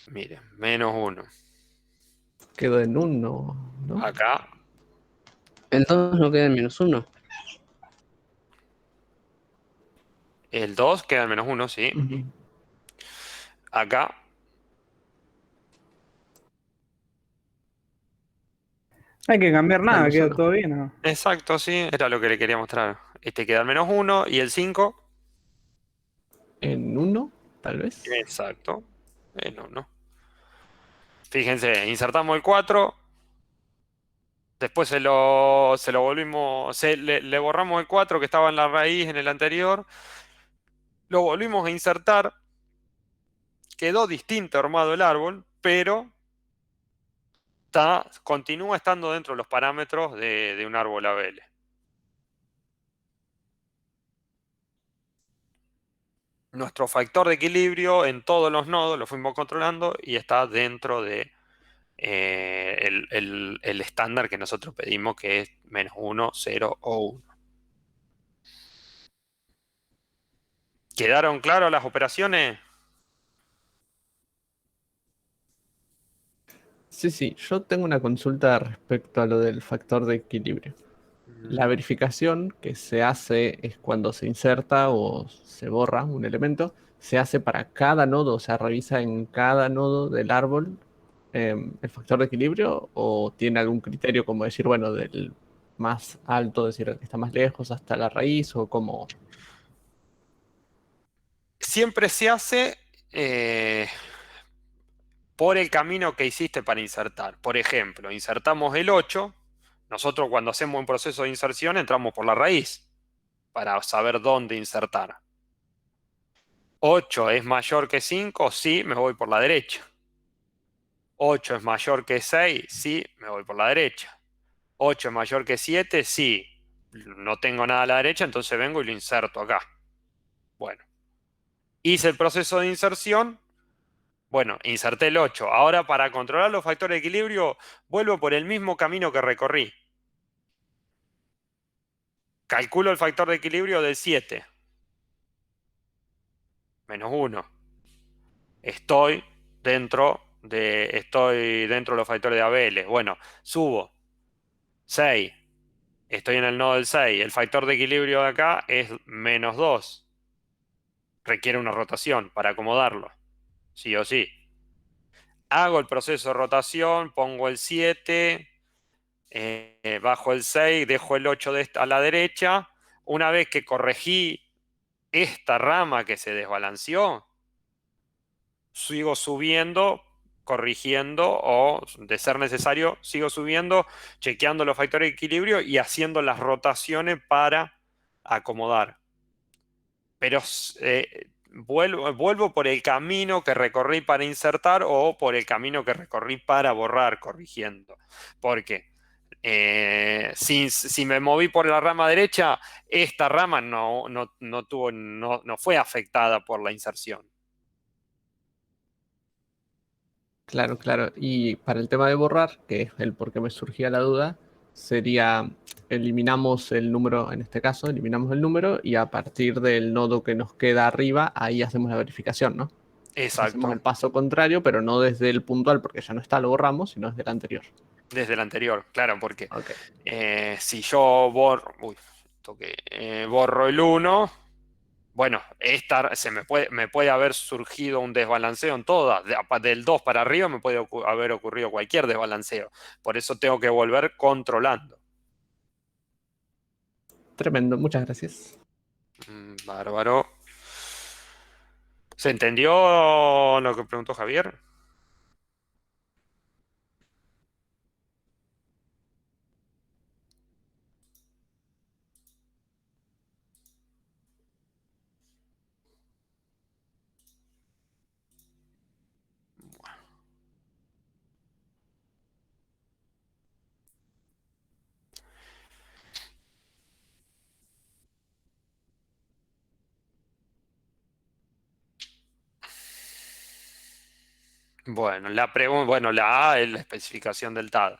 Miren, -1. Quedó en 1, ¿no? Acá, entonces no queda en -1. el 2 queda en -1, sí. Ujú. acá. No hay que cambiar nada, Dale, queda solo. todo bien, ¿no? Exacto, sí, era lo que le quería mostrar. Este queda al -1 y el 5. En 1, tal vez. Exacto, en 1. Fíjense, insertamos el 4. Después se lo volvimos, le borramos el 4 que estaba en la raíz en el anterior. Lo volvimos a insertar. Quedó distinto armado el árbol, pero continúa estando dentro de los parámetros de un árbol ABL. Nuestro factor de equilibrio en todos los nodos lo fuimos controlando y está dentro de el estándar que nosotros pedimos, que es -1, 0 o 1. ¿Quedaron claras las operaciones? Sí, sí, yo tengo una consulta respecto a lo del factor de equilibrio. La verificación que se hace es cuando se inserta o se borra un elemento, se hace para cada nodo, o sea, revisa en cada nodo del árbol el factor de equilibrio o tiene algún criterio como decir, bueno, del más alto, decir el que está más lejos hasta la raíz o como... Siempre se hace por el camino que hiciste para insertar. Por ejemplo, insertamos el 8. Nosotros cuando hacemos un proceso de inserción entramos por la raíz para saber dónde insertar. 8 es mayor que 5, sí, me voy por la derecha. 8 es mayor que 6, sí, me voy por la derecha. 8 es mayor que 7, sí, no tengo nada a la derecha, entonces vengo y lo inserto acá. Bueno, hice el proceso de inserción. Bueno, inserté el 8. Ahora para controlar los factores de equilibrio, vuelvo por el mismo camino que recorrí. Calculo el factor de equilibrio del 7. -1. Estoy dentro de los factores de ABL. Bueno, subo. 6. Estoy en el nodo del 6. El factor de equilibrio de acá es -2. Requiere una rotación para acomodarlo. Sí o sí. Hago el proceso de rotación, pongo el 7, bajo el 6, dejo el 8 a la derecha. Una vez que corregí esta rama que se desbalanceó, sigo subiendo, corrigiendo o, de ser necesario, sigo subiendo, chequeando los factores de equilibrio y haciendo las rotaciones para acomodar. Pero vuelvo por el camino que recorrí para insertar o por el camino que recorrí para borrar, corrigiendo. Porque si me moví por la rama derecha, esta rama no fue afectada por la inserción. Claro, claro. Y para el tema de borrar, que es el por qué me surgía la duda, sería eliminamos el número, en este caso, eliminamos el número y a partir del nodo que nos queda arriba, ahí hacemos la verificación, ¿no? Hacemos Exacto, el paso contrario, pero no desde el puntual, porque ya no está, lo borramos, sino desde el anterior. desde el anterior, claro, porque Ok. si yo borro el 1, bueno, me puede haber surgido un desbalanceo en todas. Del 2 para arriba me puede haber ocurrido cualquier desbalanceo. Por eso tengo que volver controlando. Tremendo, muchas gracias. Bárbaro. ¿Se entendió lo que preguntó Javier? Bueno, la A es la especificación del TAD.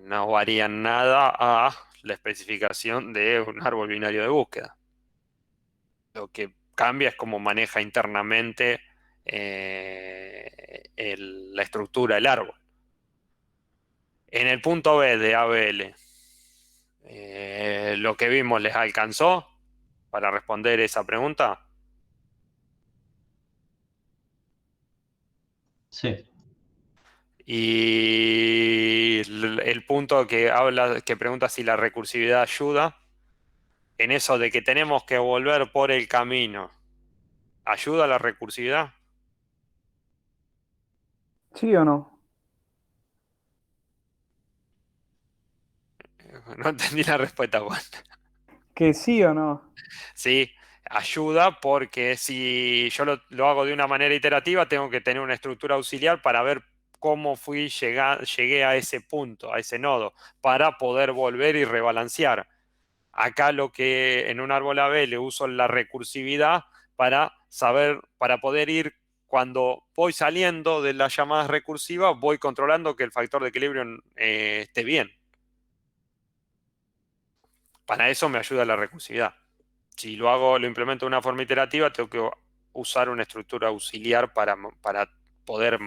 No varía nada a la especificación de un árbol binario de búsqueda. Lo que cambia es cómo maneja internamente la estructura del árbol. En el punto B de ABL, lo que vimos les alcanzó para responder esa pregunta. Sí. Y el punto que habla, que pregunta si la recursividad ayuda, en eso de que tenemos que volver por el camino, ¿ayuda la recursividad? ¿Sí o no? No entendí la respuesta, Juan. ¿Que sí o no? Sí, ayuda porque si yo lo hago de una manera iterativa, tengo que tener una estructura auxiliar para ver cómo llegué a ese punto, a ese nodo, para poder volver y rebalancear. Acá lo que en un árbol AB le uso la recursividad para saber, para poder ir cuando voy saliendo de las llamadas recursivas, voy controlando que el factor de equilibrio esté bien. Para eso me ayuda la recursividad. Si lo implemento de una forma iterativa, tengo que usar una estructura auxiliar para poder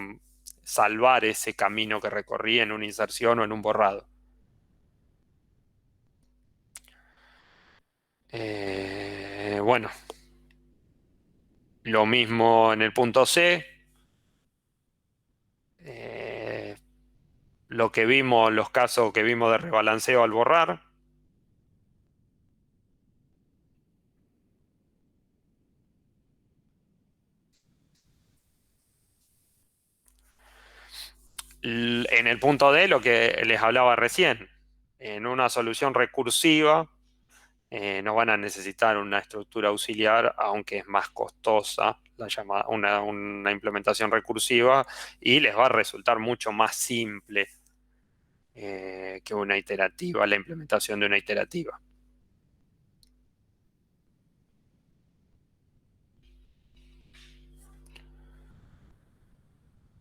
salvar ese camino que recorrí en una inserción o en un borrado. Bueno, lo mismo en el punto C. Lo que vimos, los casos que vimos de rebalanceo al borrar. En el punto D, lo que les hablaba recién, en una solución recursiva no van a necesitar una estructura auxiliar, aunque es más costosa una implementación recursiva y les va a resultar mucho más simple que una iterativa, la implementación de una iterativa.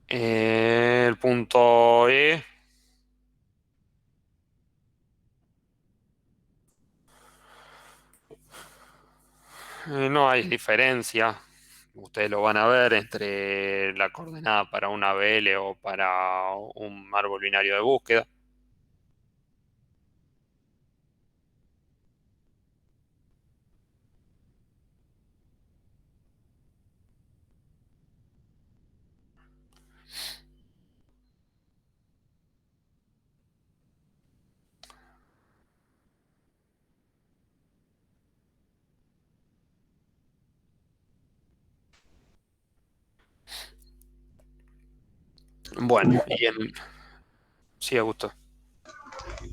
El punto E. No hay diferencia, ustedes lo van a ver, entre la coordenada para una ABL o para un árbol binario de búsqueda. Bueno, sí, Augusto.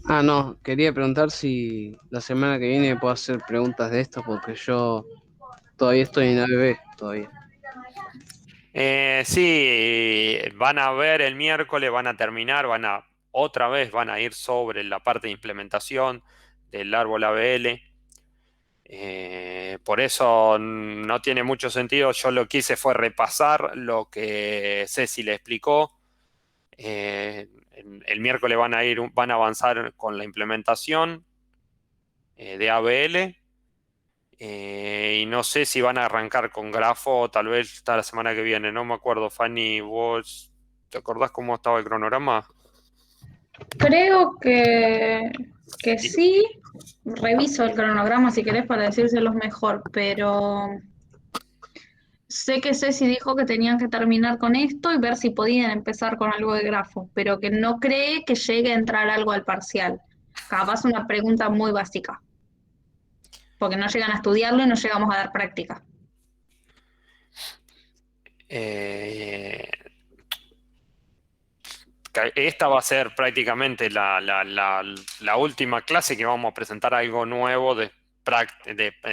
Ah, no, quería preguntar si la semana que viene puedo hacer preguntas de esto porque yo todavía estoy en ABB todavía. Sí, van a ver el miércoles, van a terminar, otra vez van a ir sobre la parte de implementación del árbol ABL. Por eso no tiene mucho sentido. Yo lo que hice fue repasar lo que Ceci le explicó. El miércoles van a avanzar con la implementación de ABL. Y no sé si van a arrancar con grafo o tal vez hasta la semana que viene. No me acuerdo, Fanny, ¿vos te acordás cómo estaba el cronograma? Creo que sí. Reviso el cronograma si querés para decírselos mejor, pero sé que Ceci dijo que tenían que terminar con esto y ver si podían empezar con algo de grafo, pero que no cree que llegue a entrar algo al parcial. Capaz una pregunta muy básica, porque no llegan a estudiarlo y no llegamos a dar práctica. Eh, Esta va a ser prácticamente la última clase que vamos a presentar algo nuevo de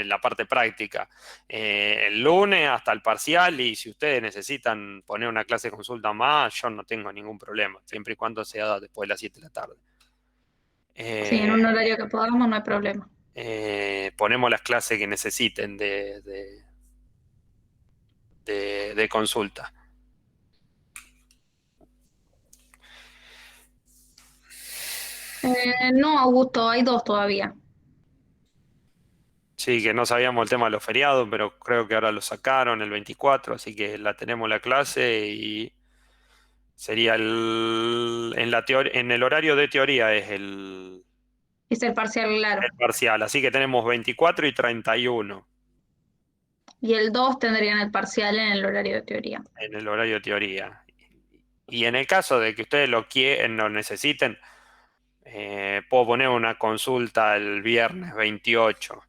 la parte práctica. El lunes hasta el parcial, y si ustedes necesitan poner una clase de consulta más, yo no tengo ningún problema, siempre y cuando sea después de las 7 de la tarde. Sí, en un horario que podamos no hay problema. Ponemos las clases que necesiten de consulta. No, Augusto, hay dos todavía. Sí, que no sabíamos el tema de los feriados, pero creo que ahora lo sacaron el 24, así que la tenemos la clase y sería en el horario de teoría es el Es el parcial largo. parcial, así que tenemos 24 y 31 Y el 2 tendrían el parcial en el horario de teoría. en el horario de teoría. Y en el caso de que ustedes lo necesiten, puedo poner una consulta el viernes 28.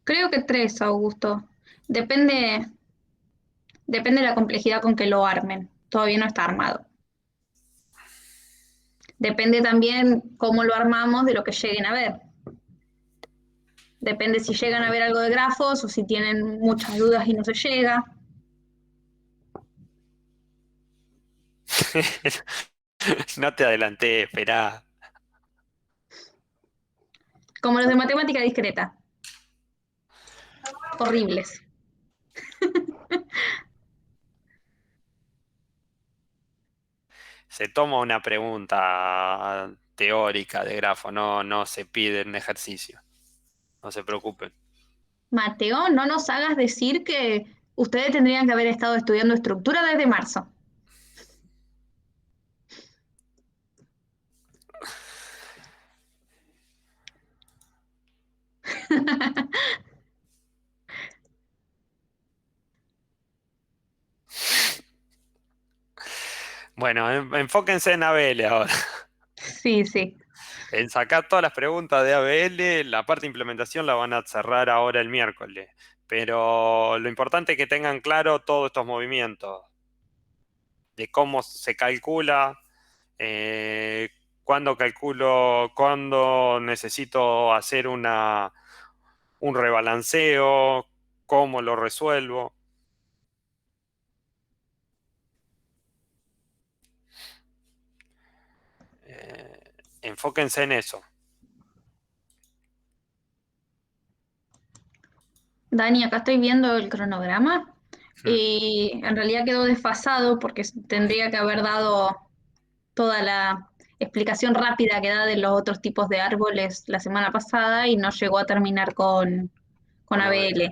Creo que 3, Augusto. Depende de la complejidad con que lo armen. Todavía no está armado. Depende también cómo lo armamos de lo que lleguen a ver. Depende si llegan a ver algo de grafos o si tienen muchas dudas y no se llega. No te adelanté, esperá. Como los de matemática discreta. Horribles. Se toma una pregunta teórica de grafo, no se pide un ejercicio. No se preocupen. Mateo, no nos hagas decir que ustedes tendrían que haber estado estudiando estructura desde marzo. Bueno, enfóquense en ABL ahora. Sí, sí. En sacar todas las preguntas de ABL, la parte de implementación la van a cerrar ahora el miércoles. Pero lo importante es que tengan claro todos estos movimientos, de cómo se calcula, cuándo necesito hacer un rebalanceo, cómo lo resuelvo. Enfóquense en eso. Dani, acá estoy viendo el cronograma y en realidad quedó desfasado porque tendría que haber dado toda la explicación rápida que da de los otros tipos de árboles la semana pasada y no llegó a terminar con Con ABL. ABL.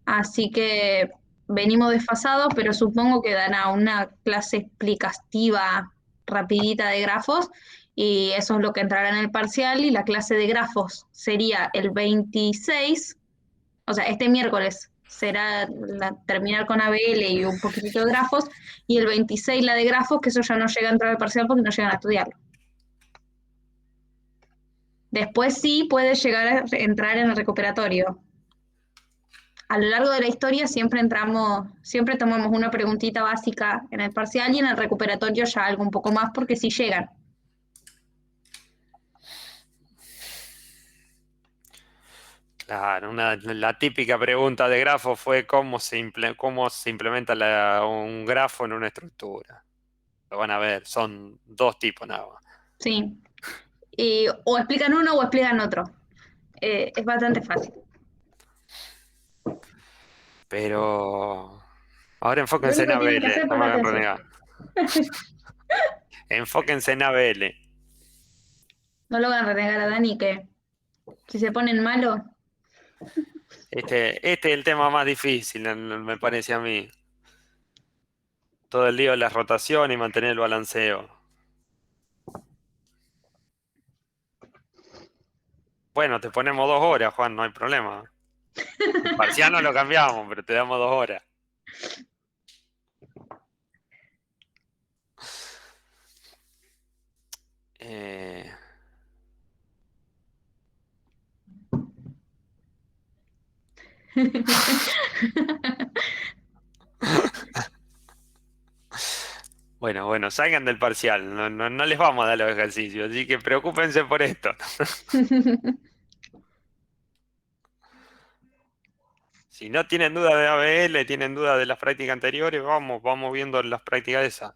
Así que venimos desfasados, pero supongo que dará una clase explicativa rapidita de grafos y eso es lo que entrará en el parcial y la clase de grafos sería el 26, o sea, este miércoles será terminar con ABL y un poquitito de grafos, y el 26 la de grafos, que eso ya no llega a entrar al parcial porque no llegan a estudiarlo. Después sí puede llegar a entrar en el recuperatorio. A lo largo de la historia siempre tomamos una preguntita básica en el parcial y en el recuperatorio ya algo un poco más porque sí llegan. Claro, la típica pregunta de grafo fue cómo se implementa un grafo en una estructura. Lo van a ver, son dos tipos nada más. Sí. O explican uno o explican otro. Es bastante fácil. Pero ahora Lo enfóquense en único que tienen que ABL, hacer es no me poner hagan atención. renegar. Enfóquense en ABL. No lo van a renegar a Dani que si se ponen malos. Este es el tema más difícil, me parece a mí. Todo el lío de la rotación y mantener el balanceo. Bueno, te ponemos 2 horas, Juan, no hay problema. El parcial no lo cambiamos, pero te damos 2 horas. Bueno, salgan del parcial, no les vamos a dar los ejercicios, así que preocúpense por esto. Si no tienen duda de ABL, tienen duda de las prácticas anteriores, vamos viendo las prácticas esas.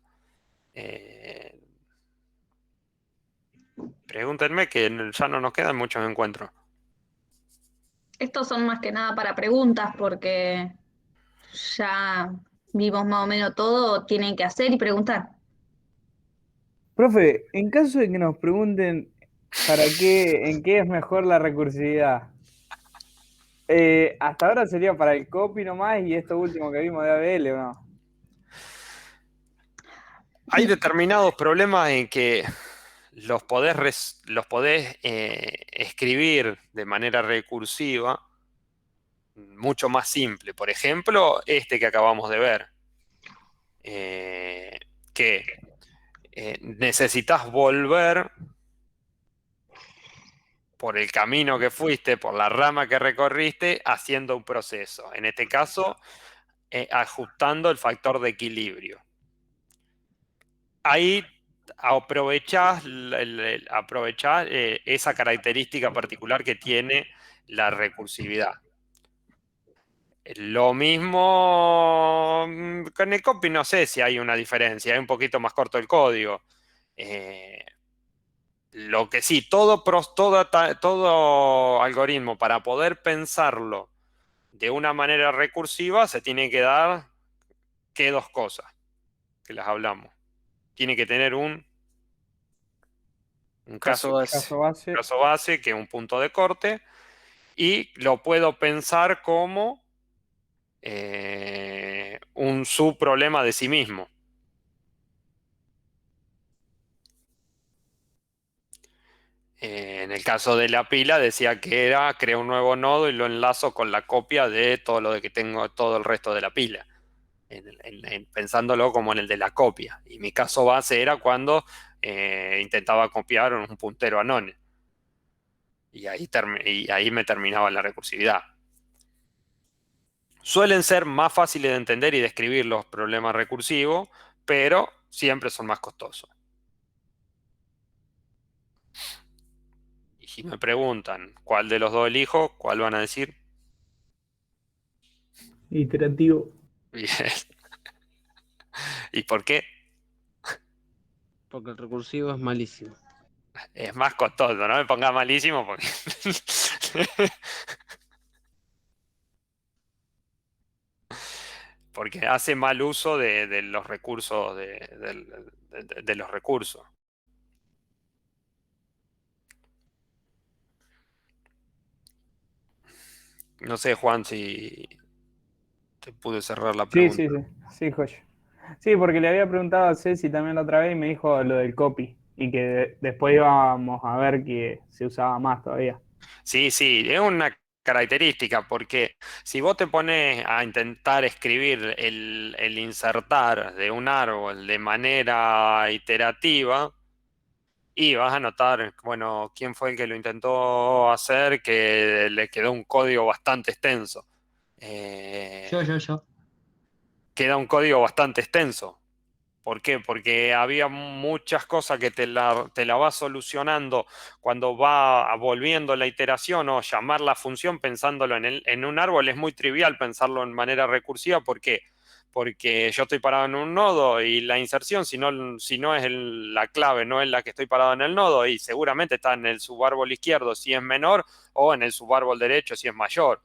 Pregúntenme que ya no nos quedan muchos encuentros. Estos son más que nada para preguntas porque ya vimos más o menos todo, tienen que hacer y preguntar. Profe, en caso de que nos pregunten en qué es mejor la recursividad, hasta ahora sería para el copy nomás y esto último que vimos de ABL, ¿o no? Hay determinados problemas en que los podés escribir de manera recursiva, mucho más simple. Por ejemplo, este que acabamos de ver. que necesitas volver por el camino que fuiste, por la rama que recorriste, haciendo un proceso. En este caso, ajustando el factor de equilibrio. Ahí aprovechás, aprovechás esa característica particular que tiene la recursividad. Lo mismo con el copy, no sé si hay una diferencia, es un poquito más corto el código. Lo que sí, todo algoritmo para poder pensarlo de una manera recursiva se tiene que dar que dos cosas, que las hablamos. Tiene que tener un Caso base. Caso base. caso base, que es un punto de corte, y lo puedo pensar como un subproblema de sí mismo. En el caso de la pila decía que era creo un nuevo nodo y lo enlazo con la copia de todo lo de que tengo, todo el resto de la pila. Pensándolo como en el de la copia. Y mi caso base era cuando intentaba copiar un puntero a none. Y ahí me terminaba la recursividad. Suelen ser más fáciles de entender y de escribir los problemas recursivos, pero siempre son más costosos. Y si me preguntan cuál de los dos elijo, ¿cuál van a decir? Iterativo. Bien. ¿Y por qué? Porque el recursivo es malísimo. Es más costoso, no me ponga malísimo porque... porque hace mal uso de los recursos de los recursos. No sé, Juan, si te pude cerrar la Sí, pregunta. sí, sí. Sí, joya. Sí, porque le había preguntado a Ceci también la otra vez y me dijo lo del copy. Y que después íbamos a ver que se usaba más todavía. Sí, sí, es una característica, porque si vos te pones a intentar escribir el insertar de un árbol de manera iterativa, y vas a notar, bueno, quién fue el que lo intentó hacer, que le quedó un código bastante extenso. Yo. Queda un código bastante extenso. ¿Por qué? Porque había muchas cosas que te la va solucionando cuando va volviendo la iteración o llamar la función pensándolo en un árbol. Es muy trivial pensarlo en manera recursiva. ¿Por qué? Porque yo estoy parado en un nodo y la inserción, si no es la clave, no es la que estoy parado en el nodo, y seguramente está en el subárbol izquierdo si es menor o en el subárbol derecho si es mayor.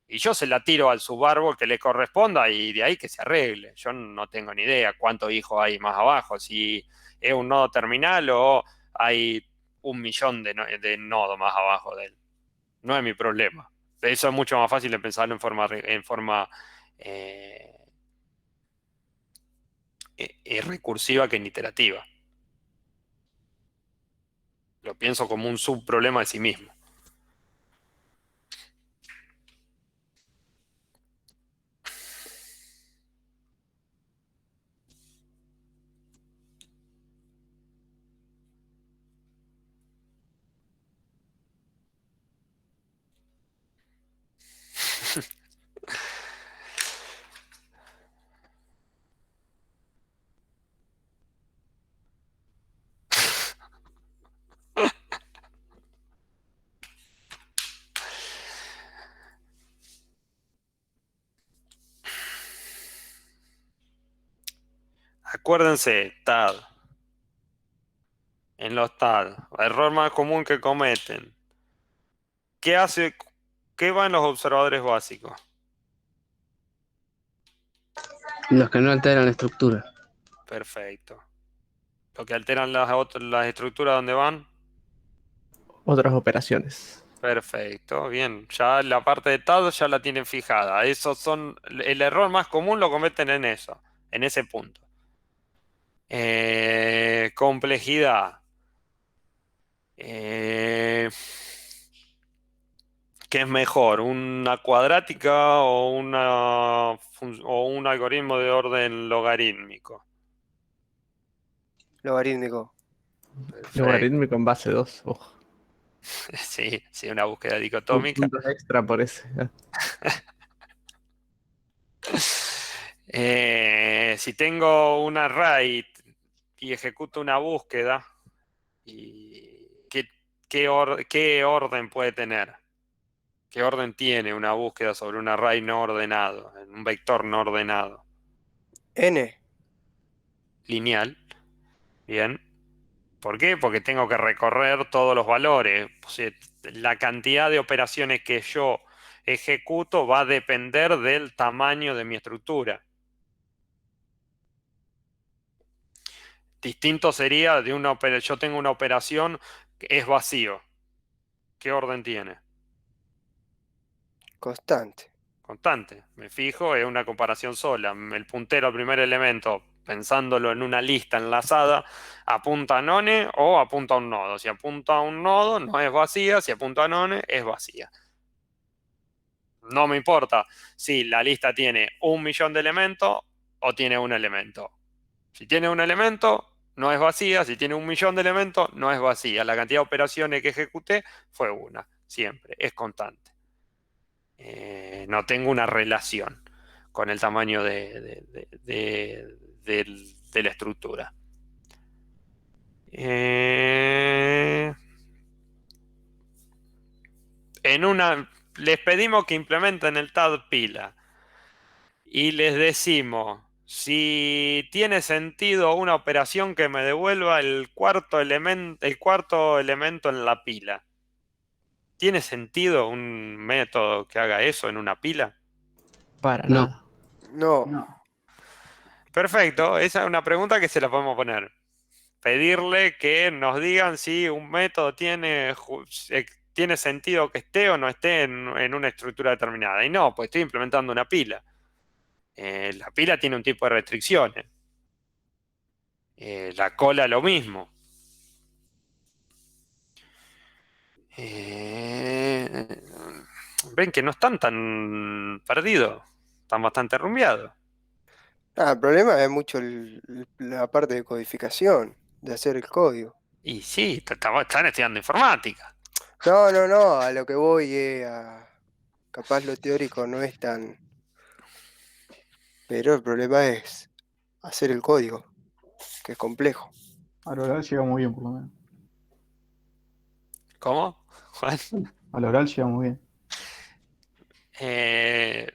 Y yo se la tiro al subárbol que le corresponda y de ahí que se arregle. Yo no tengo ni idea cuántos hijos hay más abajo, si es un nodo terminal o hay 1 millón de nodos más abajo de él. No es mi problema. Eso es mucho más fácil de pensarlo en forma recursiva que en iterativa. Lo pienso como un subproblema de sí mismo. Acuérdense, TAD. En los TAD, error más común que cometen. ¿Qué hace? ¿Qué va en los observadores básicos? Los que no alteran la estructura. Perfecto. Lo que alteran las estructuras, ¿dónde van? Otras operaciones. Perfecto, bien. Ya la parte de TAD ya la tienen fijada. El error más común lo cometen en eso, en ese punto. Complejidad. ¿Qué es mejor? ¿Una cuadrática o o un algoritmo de orden logarítmico? Logarítmico. Perfecto. Logarítmico en base 2. Ojo. Sí, sí, una búsqueda Un dicotómica. punto extra por ese. Si tengo un array y ejecuto una búsqueda, ¿qué orden puede tener? ¿Qué orden tiene una búsqueda sobre un array no ordenado, en un vector no ordenado? N. Lineal. Bien. ¿Por qué? Porque tengo que recorrer todos los valores. O sea, la cantidad de operaciones que yo ejecuto va a depender del tamaño de mi estructura. Distinto sería de yo tengo una operación que es vacío. ¿Qué orden tiene? Constante. Constante. Me fijo, es una comparación sola. El puntero al primer elemento, pensándolo en una lista enlazada, apunta a none o apunta a un nodo. Si apunta a un nodo, no es vacía. Si apunta a none, es vacía. No me importa si la lista tiene 1.000.000 de elementos o tiene un elemento. Si tiene un elemento, no es vacía. Si tiene 1.000.000 de elementos, no es vacía. La cantidad de operaciones que ejecuté fue una. Siempre. Es constante. No tengo una relación con el tamaño de la estructura. Les pedimos que implementen el tag pila y les decimos si tiene sentido una operación que me devuelva el cuarto elemento en la pila. ¿Tiene sentido un método que haga eso en una pila? Para No. nada. No. Perfecto, esa es una pregunta que se la podemos poner. Pedirle que nos digan si un método tiene sentido que esté o no esté en una estructura determinada. Y no, pues estoy implementando una pila. La pila tiene un tipo de restricciones. La cola lo mismo. Ven que no están tan perdidos, están bastante rumbeados. El problema es mucho la parte de codificación, de hacer el código. Y sí, están estudiando informática. No, a lo que voy es capaz lo teórico no es tan... Pero el problema es hacer el código, que es complejo. Al oral llega muy bien, por lo menos. ¿Cómo, Juan? Al oral llega muy bien. Eh,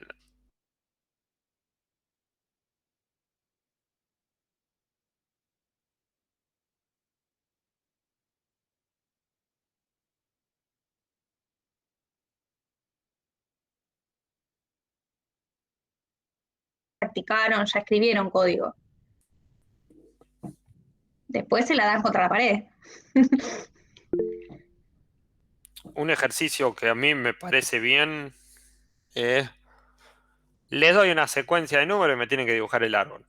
Practicaron, ya escribieron código. Después se la dan contra la pared. un ejercicio que a mí me parece bien es, les doy una secuencia de números y me tienen que dibujar el árbol.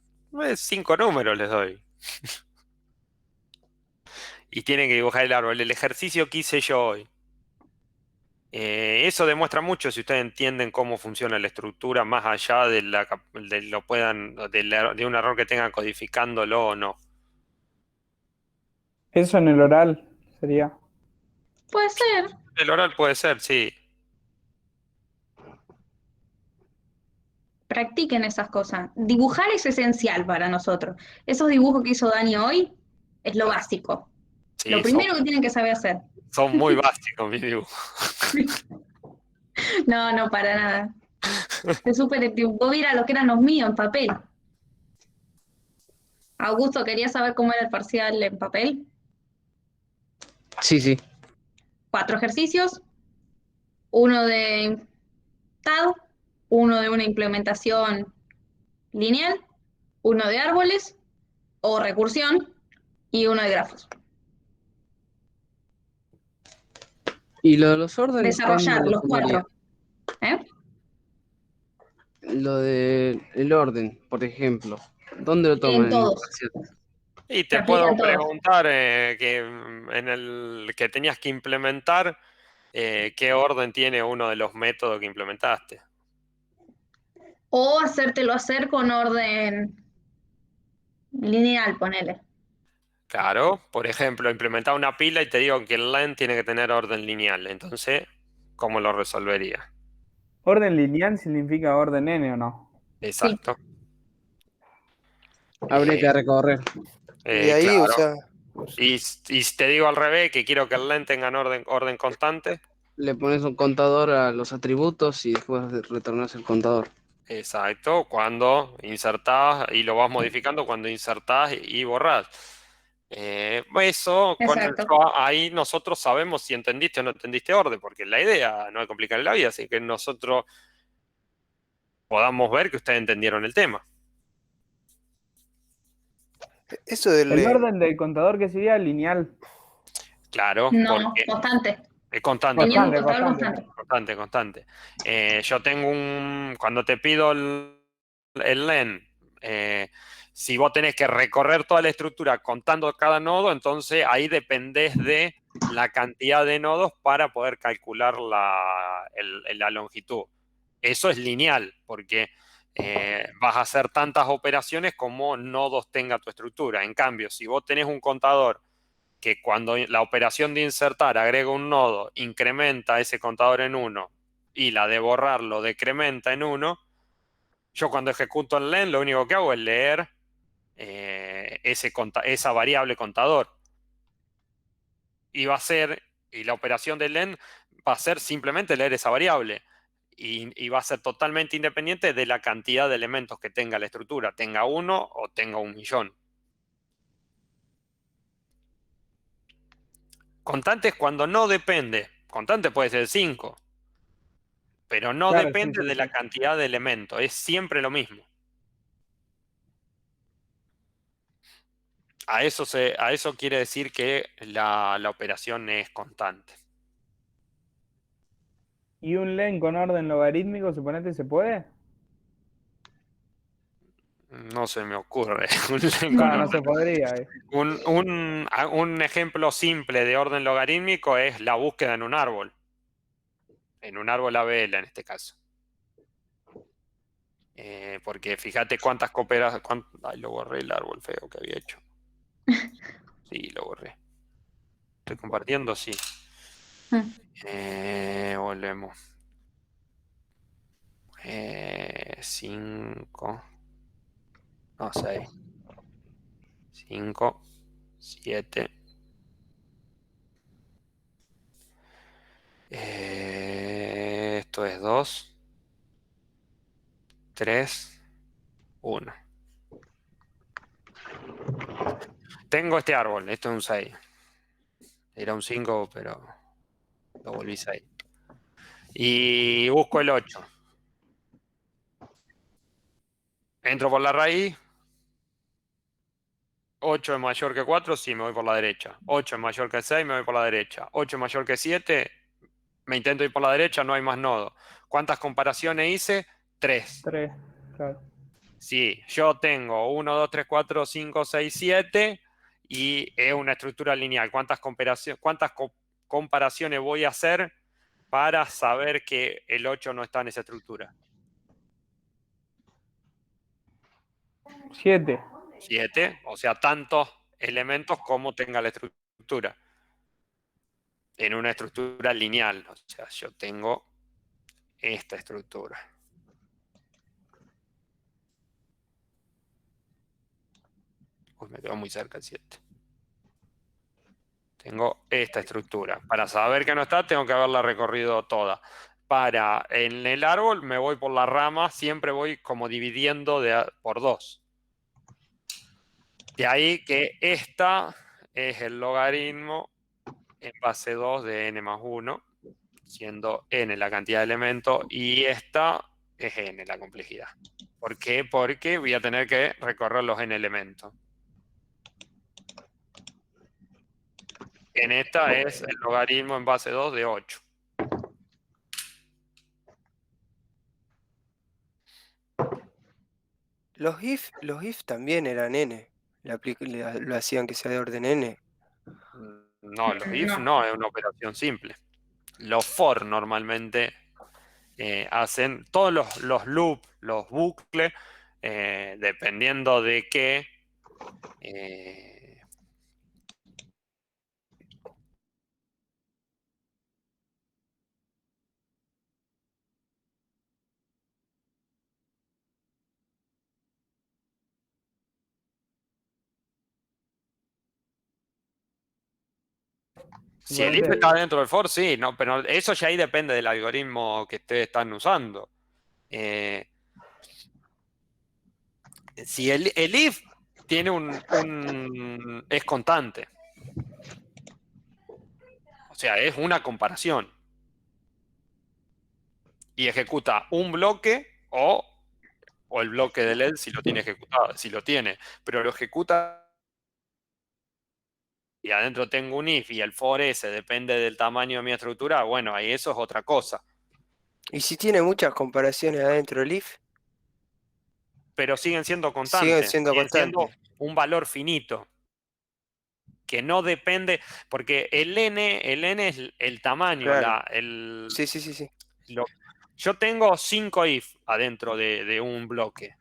5 números les doy. Y tienen que dibujar el árbol. El ejercicio que hice yo hoy. Eso demuestra mucho si ustedes entienden cómo funciona la estructura más allá de de un error que tengan codificándolo o no. Eso en el oral sería. Puede ser. El oral puede ser, sí. Practiquen esas cosas. Dibujar es esencial para nosotros. Esos dibujos que hizo Dani hoy es lo básico. Sí, Lo primero que tienen que saber hacer. son muy básicos mis dibujos. No, para nada. Es súper. Vos vieras lo que eran los míos en papel. Augusto, ¿quería saber cómo era el parcial en papel? Sí. 4 ejercicios, uno de TAD, uno de una implementación lineal, uno de árboles o recursión y uno de grafos. ¿Y lo de los órdenes? Desarrollar ¿cuándo lo los tomaría? 4. Lo del orden, por ejemplo. ¿Dónde lo toman En en el todos. parcial? Y Se te aplican puedo todos. preguntar que en el que tenías que implementar qué orden tiene uno de los métodos que implementaste. O hacértelo hacer con orden lineal, ponele. Claro, por ejemplo, implementar una pila y te digo que el len tiene que tener orden lineal. Entonces, ¿cómo lo resolvería? ¿Orden lineal significa orden n o no? Sí. Exacto. Habría que recorrer. Y de ahí, o Claro. sea, Y te digo al revés, que quiero que el len tenga orden constante. Le pones un contador a los atributos y después retornas el contador. Exacto, cuando insertás y lo vas modificando cuando insertás y borrás. Exacto. Ahí nosotros sabemos si entendiste o no entendiste orden, porque la idea no es complicar la vida, así que nosotros podamos ver que ustedes entendieron el tema. eso del El orden del contador que sería lineal. Claro, No, porque constante. es constante. Teniendo un Constante, contador constante. constante. Constante. Yo tengo cuando te pido el len, si vos tenés que recorrer toda la estructura contando cada nodo, entonces ahí dependés de la cantidad de nodos para poder calcular la longitud. Eso es lineal, porque vas a hacer tantas operaciones como nodos tenga tu estructura. En cambio, si vos tenés un contador que cuando la operación de insertar agrega un nodo, incrementa ese contador en 1 y la de borrar lo decrementa en 1, yo cuando ejecuto el len lo único que hago es leer esa variable contador. Y la operación del len va a ser simplemente leer esa variable. Y va a ser totalmente independiente de la cantidad de elementos que tenga la estructura, tenga 1 o tenga 1.000.000. Constante es cuando no depende. Constante puede ser 5, pero no Claro, sí, depende sí, de la sí. cantidad de elementos. Es siempre lo mismo. A eso quiere decir que la operación es constante. ¿Y un len con orden logarítmico, suponete, se puede? No se me ocurre. Claro, no se podría. Un ejemplo simple de orden logarítmico es la búsqueda en un árbol. En un árbol ABL en este caso. Porque fíjate cuántas cooperaciones. Ay, lo borré el árbol feo que había hecho. Sí, lo borré. ¿Estoy compartiendo? Sí. Volvemos. 5. No, 6. 5. 7. Esto es 2. 3. 1. Tengo este árbol. Esto es un 6. Era un 5, pero lo volví 6. Y busco el 8. Entro por la raíz. 8 es mayor que 4, sí, me voy por la derecha. 8 es mayor que 6, me voy por la derecha. 8 es mayor que 7, me intento ir por la derecha, no hay más nodo. ¿Cuántas comparaciones hice? 3. 3, claro. Sí, yo tengo 1, 2, 3, 4, 5, 6, 7 y es una estructura lineal. ¿Cuántas comparaciones voy a hacer para saber que el 8 no está en esa estructura? 7. 7, o sea, tantos elementos como tenga la estructura. En una estructura lineal, o sea, yo tengo esta estructura. Uy, me quedo muy cerca el 7. Tengo esta estructura. Para saber que no está, tengo que haberla recorrido toda. En el árbol me voy por la rama, siempre voy como dividiendo por 2. De ahí que esta es el logaritmo en base 2 de n más 1, siendo n la cantidad de elementos, y esta es n la complejidad. ¿Por qué? Porque voy a tener que recorrer los n elementos. En esta es el logaritmo en base 2 de 8. los if también eran n. Lo hacían que sea de orden n. No, los if No. no es una operación simple. los for normalmente hacen todos los loops, los bucles, dependiendo de qué. Si el if Suponete- está dentro del for, sí, no, pero eso ya ahí depende del algoritmo que ustedes están usando. Eh, si el if tiene es constante, o sea, es una comparación y ejecuta un bloque o el bloque de LED si lo tiene ejecutado, si lo tiene, pero lo ejecuta y adentro tengo un if y el for ese depende del tamaño de mi estructura, bueno, ahí eso es otra cosa. Y si tiene muchas comparaciones adentro el if, Pero siguen siendo siguen constantes, siendo siguen siendo constantes. un valor finito, que no depende, porque el n es el tamaño, Claro. el, Sí, sí, sí, sí. lo- yo tengo 5 if adentro de un bloque,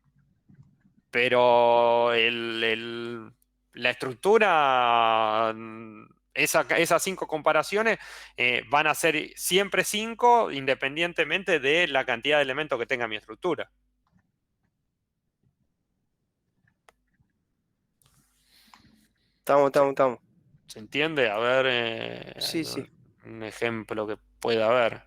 pero la estructura, esas 5 comparaciones van a ser siempre 5 independientemente de la cantidad de elementos que tenga mi estructura. Estamos. ¿Se entiende? A ver, Sí, sí. un ejemplo que pueda haber.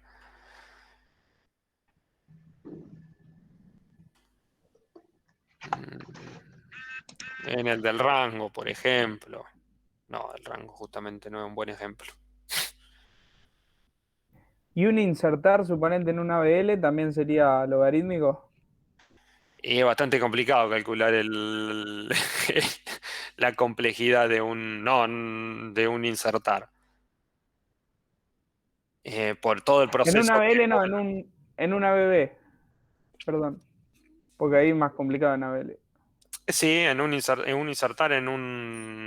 En el del rango, por ejemplo. No, el rango justamente no es un buen ejemplo. Y un insertar, suponente en una BL, también sería logarítmico. Y es bastante complicado calcular la complejidad de un insertar. Por todo el En una proceso que BL no, en una BB, perdón. Porque ahí es más complicado en una BL. sí, en un insertar en una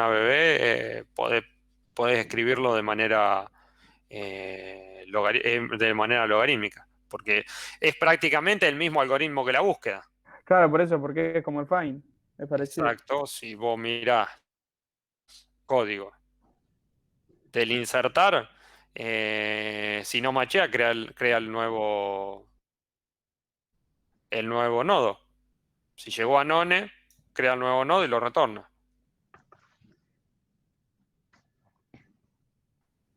ABB, podés escribirlo de manera logarítmica, porque es prácticamente el mismo algoritmo que la búsqueda. Claro, por eso, porque es como el find. Es parecido. Exacto, si vos mirás código del insertar, si no machea, crea el nuevo nodo. Si llegó a none, crea el nuevo nodo y lo retorna.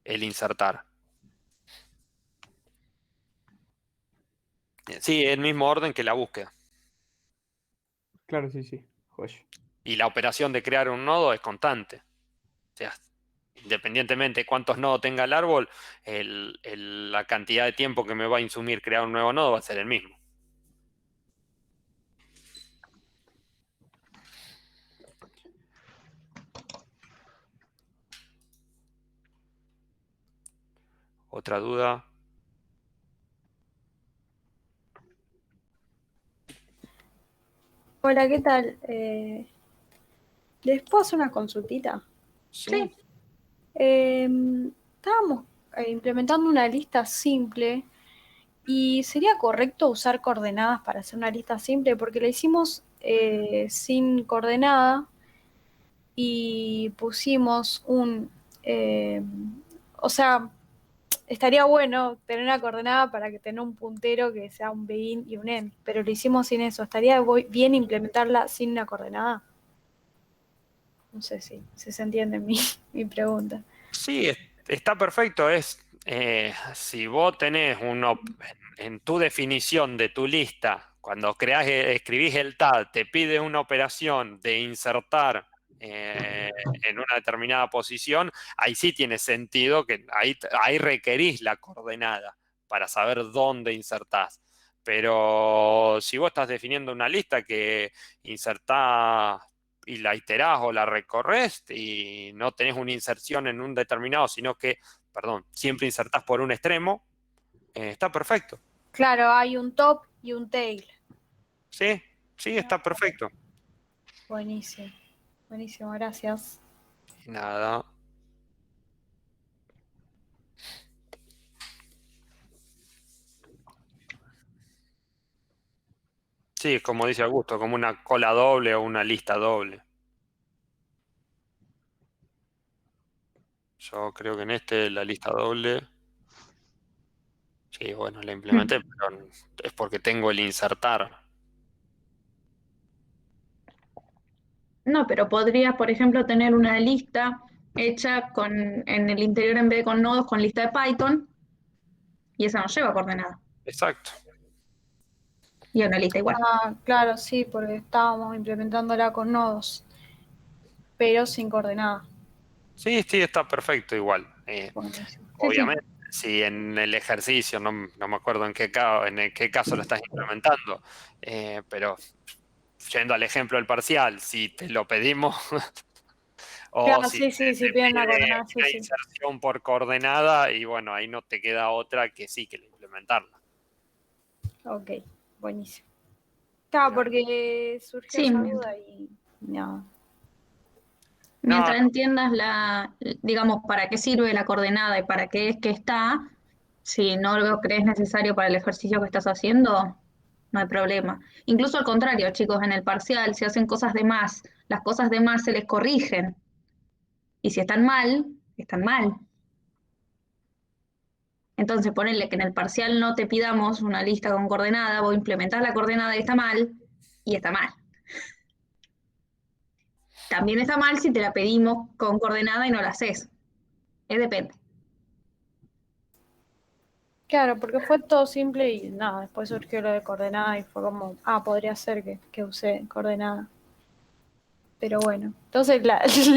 El insertar. Sí, es el mismo orden que la búsqueda. Claro, sí, sí. Joya. Y la operación de crear un nodo es constante. O sea, independientemente de cuántos nodos tenga el árbol, la cantidad de tiempo que me va a insumir crear un nuevo nodo va a ser el mismo. ¿Otra duda? Hola, ¿qué tal? ¿Les puedo hacer una consultita? Sí. Estábamos implementando una lista simple y sería correcto usar coordenadas para hacer una lista simple porque la hicimos sin coordenada y pusimos o sea, estaría bueno tener una coordenada para que tenga un puntero que sea un begin y un end, pero lo hicimos sin eso. ¿Estaría bien implementarla sin una coordenada? No sé si se entiende mi pregunta. Sí, está perfecto. Si vos tenés en tu definición de tu lista, cuando escribís el tag, te pide una operación de insertar en una determinada posición, ahí sí tiene sentido que ahí requerís la coordenada para saber dónde insertás. Pero si vos estás definiendo una lista que insertás y la iterás o la recorres y no tenés una inserción en un determinado, sino que, perdón, siempre insertás por un extremo, está perfecto. Claro, hay un top y un tail. Sí, sí, está perfecto. Buenísimo, buenísimo, gracias. Y nada. Sí, como dice Augusto, como una cola doble o una lista doble. Yo creo que en la lista doble, sí, bueno, la implementé, pero es porque tengo el insertar. No, pero podrías, por ejemplo, tener una lista hecha en el interior en vez de con nodos, con lista de Python, y esa no lleva coordenada. Exacto. Y es una lista igual. Ah, claro, sí, porque estábamos implementándola con nodos, pero sin coordenada. Sí, sí, está perfecto igual. Buenísimo. Obviamente, si en el ejercicio, no me acuerdo en qué caso lo estás implementando, pero yendo al ejemplo del parcial, si te lo pedimos o Claro, si sí, te piden una pide coordenada, sí, una sí. inserción por coordenada, y bueno, ahí no te queda otra que sí, que implementarla. Ok, buenísimo. Claro, Pero- porque surgió Sí, esa duda y no. No, mientras entiendas digamos, para qué sirve la coordenada y para qué es que está, si no lo crees necesario para el ejercicio que estás haciendo, no hay problema. Incluso al contrario, chicos, en el parcial, si hacen cosas de más, las cosas de más se les corrigen. Y si están mal, están mal. Entonces, ponerle que en el parcial no te pidamos una lista con coordenada, vos implementás la coordenada y está mal, y está mal. También está mal si te la pedimos con coordenada y no la haces. Depende. Claro, porque fue todo simple y nada, después surgió lo de coordenada y fue como, podría ser que use coordenada. Pero bueno, entonces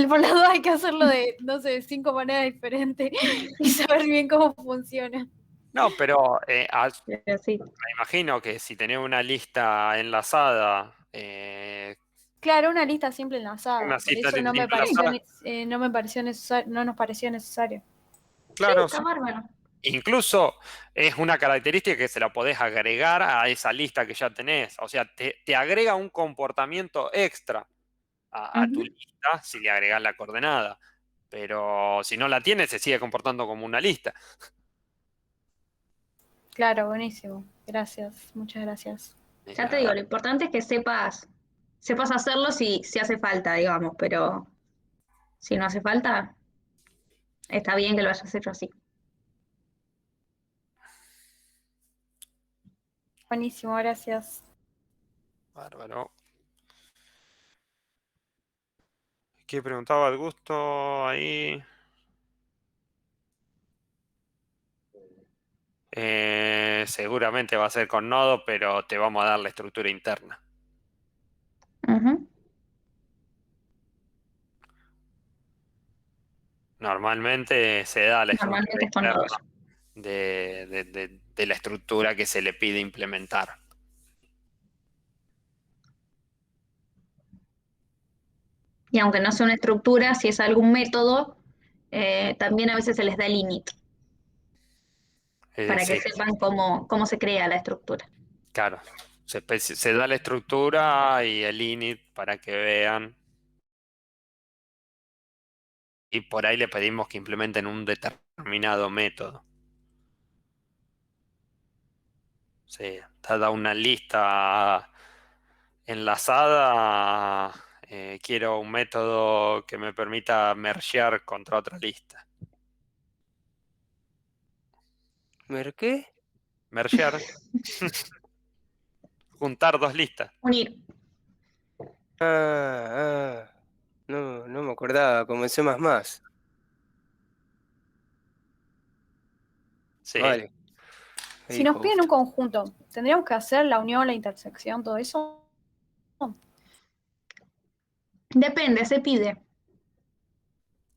por la duda hay que hacerlo de, no sé, 5 maneras diferentes y saber bien cómo funciona. no, pero Sí. me imagino que si tenés una lista enlazada, Claro, una lista simple enlazada, una por cita eso no simple me pareció, enlazada, no me pareció necesario, no nos pareció necesario. Sí, claro, está bárbaro. incluso es una característica que se la podés agregar a esa lista que ya tenés. O sea, te agrega un comportamiento extra a tu Ujú. lista si le agregás la coordenada. Pero si no la tienes, se sigue comportando como una lista. Claro, buenísimo. Gracias, muchas gracias. Ya te digo, lo importante es que sepas hacerlo si hace falta, digamos, pero si no hace falta, está bien que lo hayas hecho así. Buenísimo, gracias. Bárbaro. ¿Qué preguntaba Augusto ahí? Seguramente va a ser con nodo, pero te vamos a dar la estructura interna. Ujú. Normalmente se da la estructura Normalmente es con interna nodos. de la estructura que se le pide implementar. Y aunque no sea una estructura, si es algún método, también a veces se les da el init, para que Sí, sepan cómo se crea la estructura. claro. Se da la estructura y el init para que vean. Y por ahí le pedimos que implementen un determinado método. Sí, te da una lista enlazada. Quiero un método que me permita mergear contra otra lista. ¿Mer qué? Mergear, juntar dos listas. Unir. No me acordaba, como en C++. Sí. Vale, me Si nos dijo piden un Augusto. conjunto, ¿tendríamos que hacer la unión, la intersección, todo eso? Depende, se pide.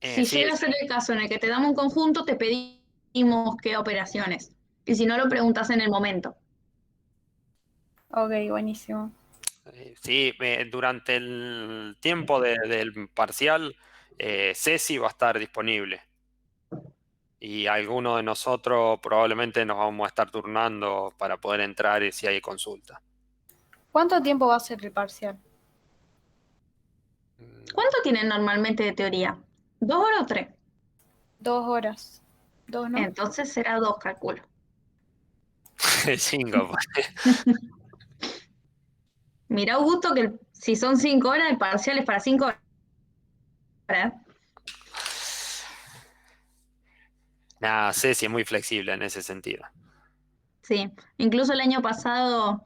Si Sí, llega a ser el caso en el que te damos un conjunto, te pedimos qué operaciones. Y si no, lo preguntas en el momento. Ok, buenísimo. sí, durante el tiempo del parcial, Ceci va a estar disponible. Y alguno de nosotros probablemente nos vamos a estar turnando para poder entrar y si hay consulta. ¿Cuánto tiempo va a ser el parcial? ¿Cuánto tienen normalmente de teoría? ¿2 horas o 3? 2 horas. 2, ¿no? Entonces será 2, calculo. 5. Mirá, Augusto, que si son 5 horas, el parcial es para 5 horas. Nada, Ceci es muy flexible en ese sentido. Sí, incluso el año pasado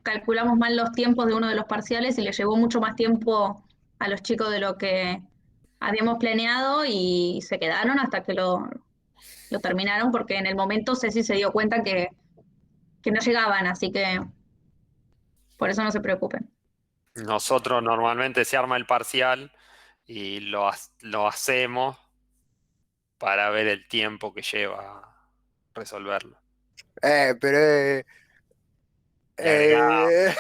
calculamos mal los tiempos de uno de los parciales y le llevó mucho más tiempo a los chicos de lo que habíamos planeado y se quedaron hasta que lo terminaron porque en el momento Ceci se dio cuenta que no llegaban, así que por eso no se preocupen. Nosotros normalmente se arma el parcial y lo hacemos para ver el tiempo que lleva resolverlo. Pero Le agregamos, eh,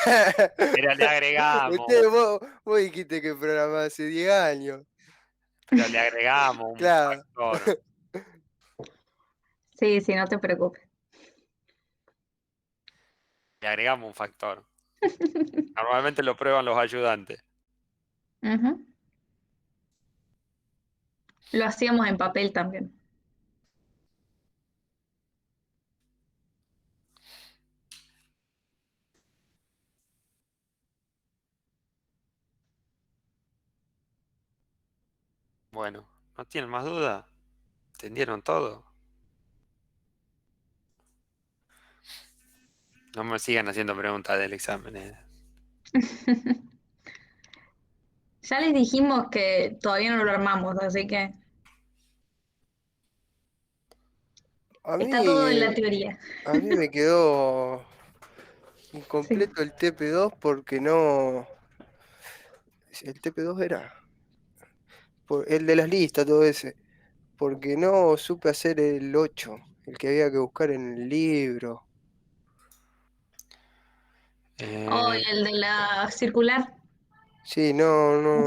pero le agregamos, vos dijiste que programaba hace 10 años. pero le agregamos un Claro. factor. Sí, sí, no te preocupes. Le agregamos un factor. Normalmente lo prueban los ayudantes. Ujú. Lo hacíamos en papel también. Bueno, ¿no tienen más dudas? ¿Entendieron todo? No me sigan haciendo preguntas del examen. Ya les dijimos que todavía no lo armamos, así que A está todo en la mí, teoría. a mí me quedó Sí. incompleto el TP2 porque no. El TP2 era el de las listas, todo ese. Porque no supe hacer el 8, el que había que buscar en el libro. Oh, Eh, el de la circular. Sí, no.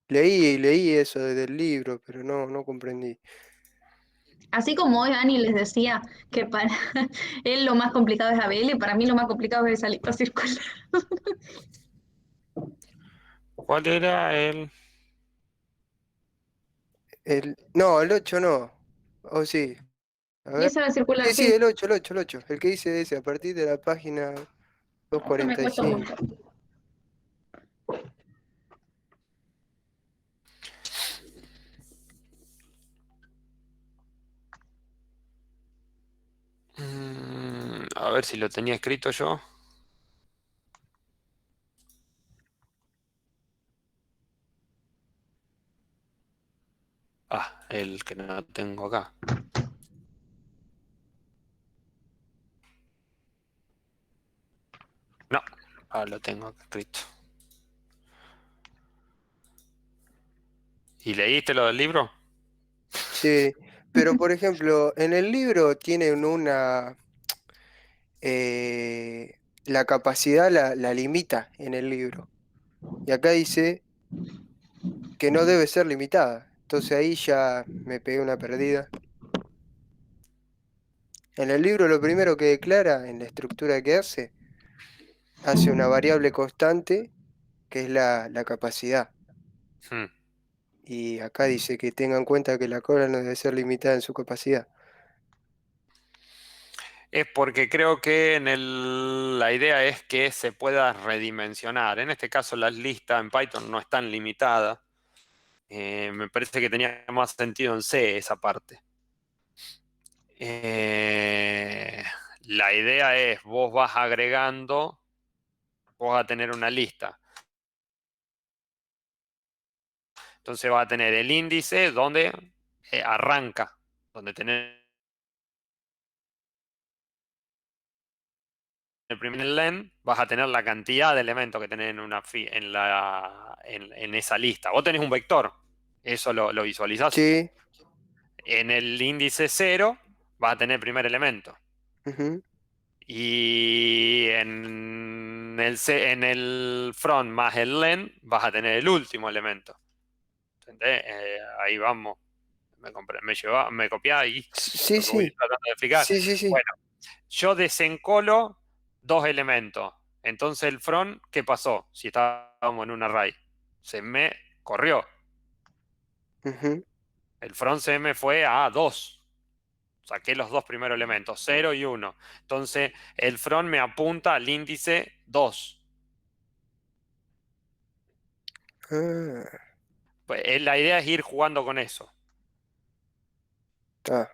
Leí eso desde el libro, pero no comprendí. Así como hoy Dani les decía que para él lo más complicado es ABL, para mí lo más complicado es esa lista circular. ¿Cuál era el? No, el 8 no. Oh, sí. A Y ver. esa la circular, Sí, sí. el 8, el 8, el 8. El que dice ese, a partir de la página Eso me cuesta 245. mucho. A ver si lo tenía escrito yo. Ah, el que no tengo acá. No, lo tengo acá escrito. ¿Y leíste lo del libro? Sí. Pero, por ejemplo, en el libro tienen la capacidad la limita en el libro. Y acá dice que no debe ser limitada. Entonces ahí ya me pegué una perdida. En el libro lo primero que declara, en la estructura que hace una variable constante, que es la capacidad. Hmm. Y acá dice que tenga en cuenta que la cola no debe ser limitada en su capacidad. Es porque creo que la idea es que se pueda redimensionar. En este caso, las listas en Python no están limitadas. Me parece que tenía más sentido en C esa parte. La idea es, vos vas agregando, vos vas a tener una lista. Entonces vas a tener el índice donde arranca, donde tenés el primer len, vas a tener la cantidad de elementos que tenés en esa lista. Vos tenés un vector, eso lo visualizás. Sí. En el índice 0 vas a tener el primer elemento. Ujú. Y en el front más el len vas a tener el último elemento. ¿Entendés? Ahí vamos. Me copiá y Sí, lo que voy sí. tratando de explicar. Sí. Bueno, yo desencolo dos elementos. Entonces el front, ¿qué pasó? Si estábamos en un array, se me corrió. Ujú. El front se me fue a 2. Saqué los dos primeros elementos, 0 y 1. Entonces, el from me apunta al índice 2. Ah, Pues, la idea es ir jugando con eso. está.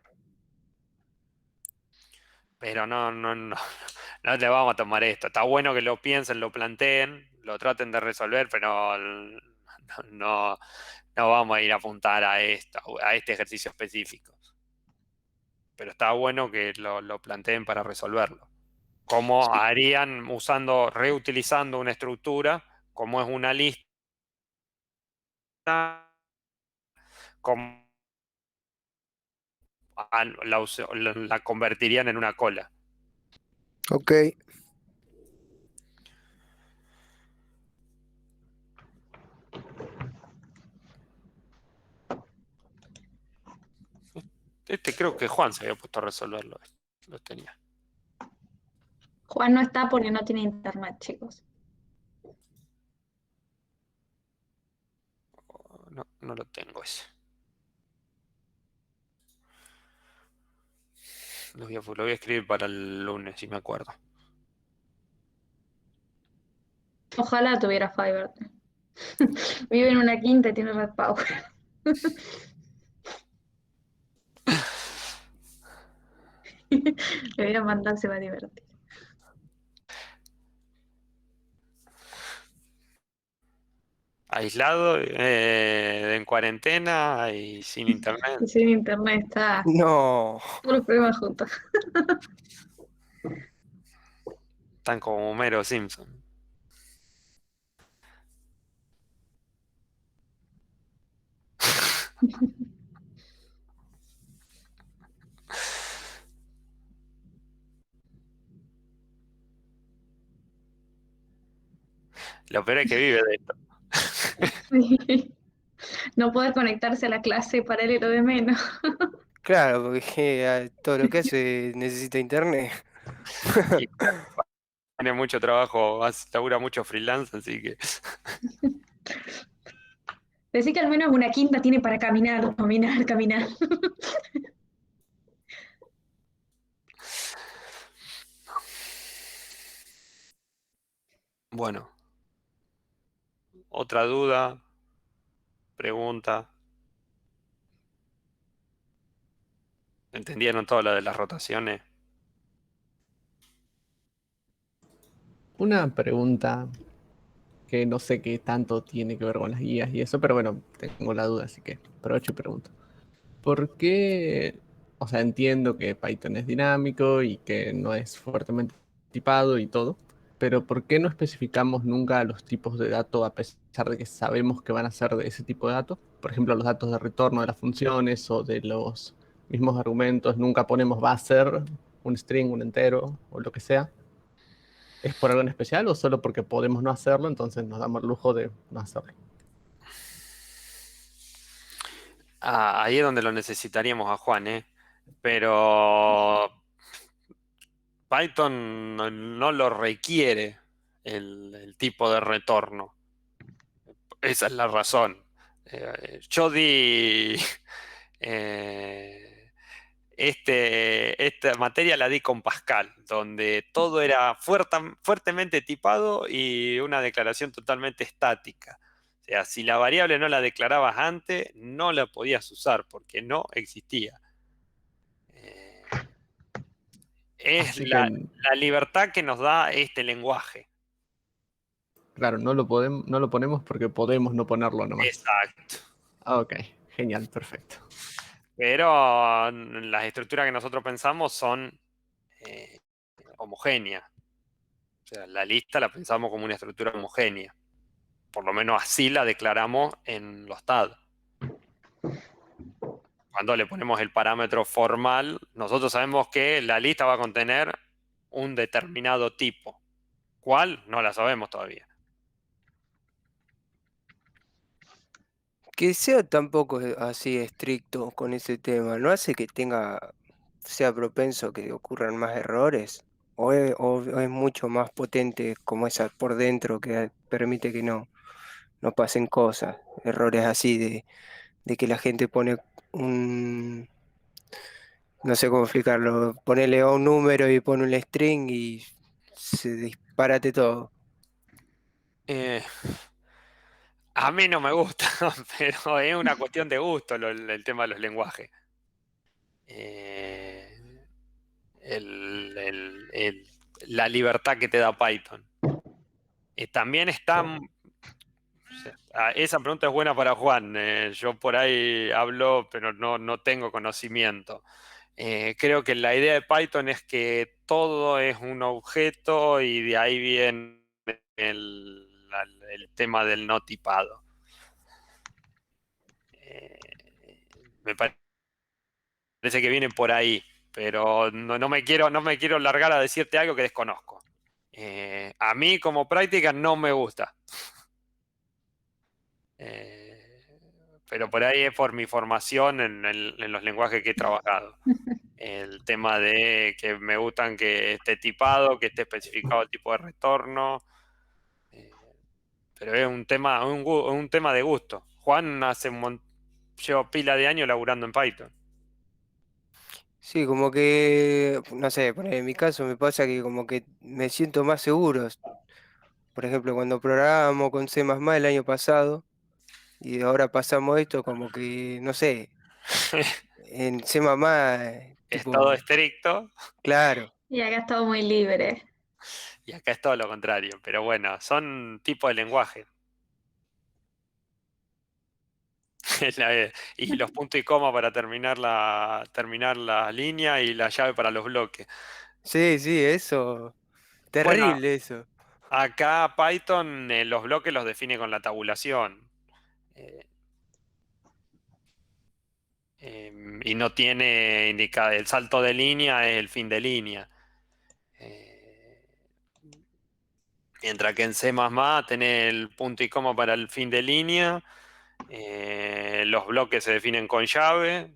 Pero no le vamos a tomar esto. Está bueno que lo piensen, lo planteen, lo traten de resolver, pero no vamos a ir a apuntar a esto, a este ejercicio específico. Pero está bueno que lo planteen para resolverlo. ¿Cómo harían reutilizando una estructura, como es una lista, como la convertirían en una cola? Ok. Creo que Juan se había puesto a resolverlo. Lo tenía. Juan no está porque no tiene internet, chicos. No lo tengo ese. Lo voy a escribir para el lunes, si me acuerdo. Ojalá tuviera Fiverr. Vive en una quinta y tiene Red Power. Le voy a mandar, se va a divertir. Aislado, en cuarentena y sin internet. Y sin internet está No. todos los problemas juntos. Están como Homero Simpson. Lo peor es que vive de esto. Sí. No puede conectarse a la clase para él y lo de menos. Claro, porque todo lo que hace necesita internet. Y tiene mucho trabajo, labura mucho freelance, así que. Decir que al menos una quinta tiene para caminar, caminar, caminar. Bueno, otra duda, pregunta. ¿Entendieron todo lo de las rotaciones? Una pregunta que no sé qué tanto tiene que ver con las guías y eso, pero bueno, tengo la duda, así que aprovecho y pregunto. ¿Por qué? O sea, entiendo que Python es dinámico y que no es fuertemente tipado y todo, pero ¿por qué no especificamos nunca los tipos de datos a pesar de que sabemos que van a ser de ese tipo de datos? Por ejemplo, los datos de retorno de las funciones o de los mismos argumentos, nunca ponemos va a ser un string, un entero o lo que sea. ¿Es por algo en especial o solo porque podemos no hacerlo, entonces nos damos el lujo de no hacerlo? Ahí es donde lo necesitaríamos a Juan, ¿eh? Pero Python no lo requiere el tipo de retorno. Esa es la razón. Yo di esta materia la di con Pascal, donde todo era fuertemente tipado y una declaración totalmente estática. O sea, si la variable no la declarabas antes, no la podías usar porque no existía. Es Así la que, libertad que nos da este lenguaje. claro, no lo ponemos porque podemos no ponerlo nomás. Exacto. Ok, genial, perfecto. Pero las estructuras que nosotros pensamos son homogéneas. O sea, la lista la pensamos como una estructura homogénea. Por lo menos así la declaramos en los TAD. Cuando le ponemos el parámetro formal, nosotros sabemos que la lista va a contener un determinado tipo. ¿Cuál? No la sabemos todavía. Que sea tampoco así estricto con ese tema, ¿no hace que sea propenso a que ocurran más errores? ¿O es mucho más potente como esa por dentro que permite que no pasen cosas? Errores así de que la gente pone un, no sé cómo explicarlo. Ponele a un número y pone un string y se disparate todo. Eh, a mí no me gusta, pero es una cuestión de gusto el tema de los lenguajes. Eh, la libertad que te da Python. También está... esa pregunta es buena para Juan. Yo por ahí hablo, pero no tengo conocimiento. Creo que la idea de Python es que todo es un objeto y de ahí viene el tema del no tipado. Me parece que viene por ahí, pero no me quiero largar a decirte algo que desconozco. A mí como práctica no me gusta. Pero por ahí es por mi formación en los lenguajes que he trabajado. El tema de que me gustan que esté tipado, que esté especificado el tipo de retorno. Pero es un tema de gusto. Juan lleva pila de años laburando en Python. Sí, como que, no sé, en mi caso me pasa que como que me siento más seguro. Por ejemplo, cuando programamos con C++ el año pasado y ahora pasamos esto, como que, no sé, en C++, Es todo tipo, estricto claro, Y acá es todo muy libre. y acá es todo lo contrario. Pero bueno, son tipos de lenguaje. Y los puntos y coma para terminar la línea y la llave para los bloques. sí, sí, eso, Bueno, terrible eso. acá Python los bloques los define con la tabulación. Eh, y no tiene indicado. El salto de línea es el fin de línea. Mientras que en C++ tenés el punto y coma para el fin de línea. Los bloques se definen con llave,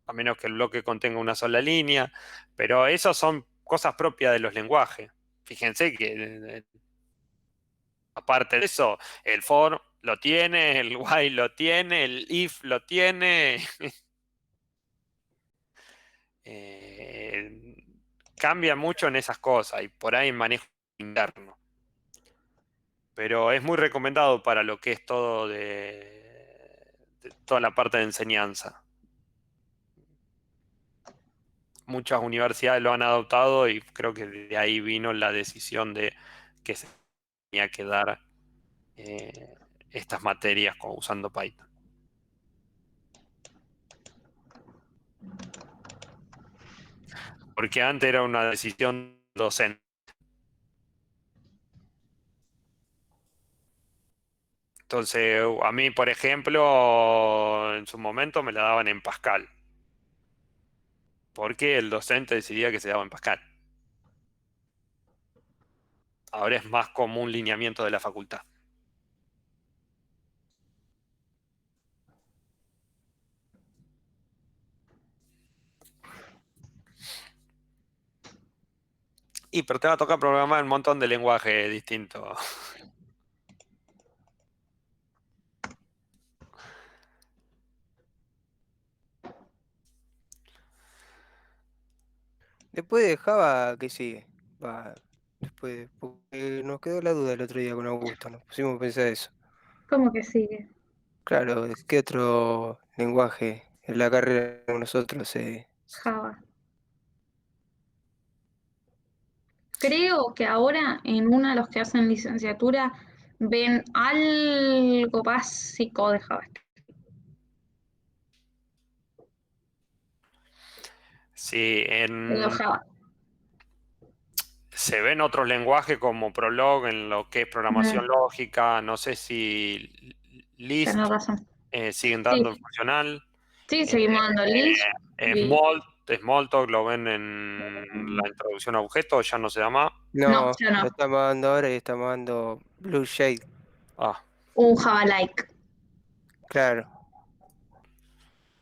a menos que el bloque contenga una sola línea. Pero esas son cosas propias de los lenguajes. Fíjense que aparte de eso, el for lo tiene, el while lo tiene, el if lo tiene. Cambia mucho en esas cosas y por ahí manejo interno. Pero es muy recomendado para lo que es todo de toda la parte de enseñanza. Muchas universidades lo han adoptado y creo que de ahí vino la decisión de que se tenía que dar estas materias usando Python. Porque antes era una decisión docente. Entonces, a mí, por ejemplo, en su momento me la daban en Pascal. Porque el docente decidía que se daba en Pascal. Ahora es más como un lineamiento de la facultad. Pero te va a tocar programar un montón de lenguajes distintos. Después de Java, ¿qué sigue? Va, después, porque nos quedó la duda el otro día con Augusto, nos pusimos a pensar eso. ¿Cómo que sigue? Claro, ¿qué otro lenguaje en la carrera de nosotros? Java. Creo que ahora en una de los que hacen licenciatura ven algo básico de Java. Sí, De Java. se ven otros lenguajes como Prolog en lo que es programación lógica. No sé si Lisp Tenés razón. siguen dando en funcional. Sí, seguimos dando Lisp. Smalltalk lo ven en la introducción a objetos, ya no se llama. No, ya no. lo estamos dando ahora y estamos dando Blue Shade. Ah, Un Java-like. Claro.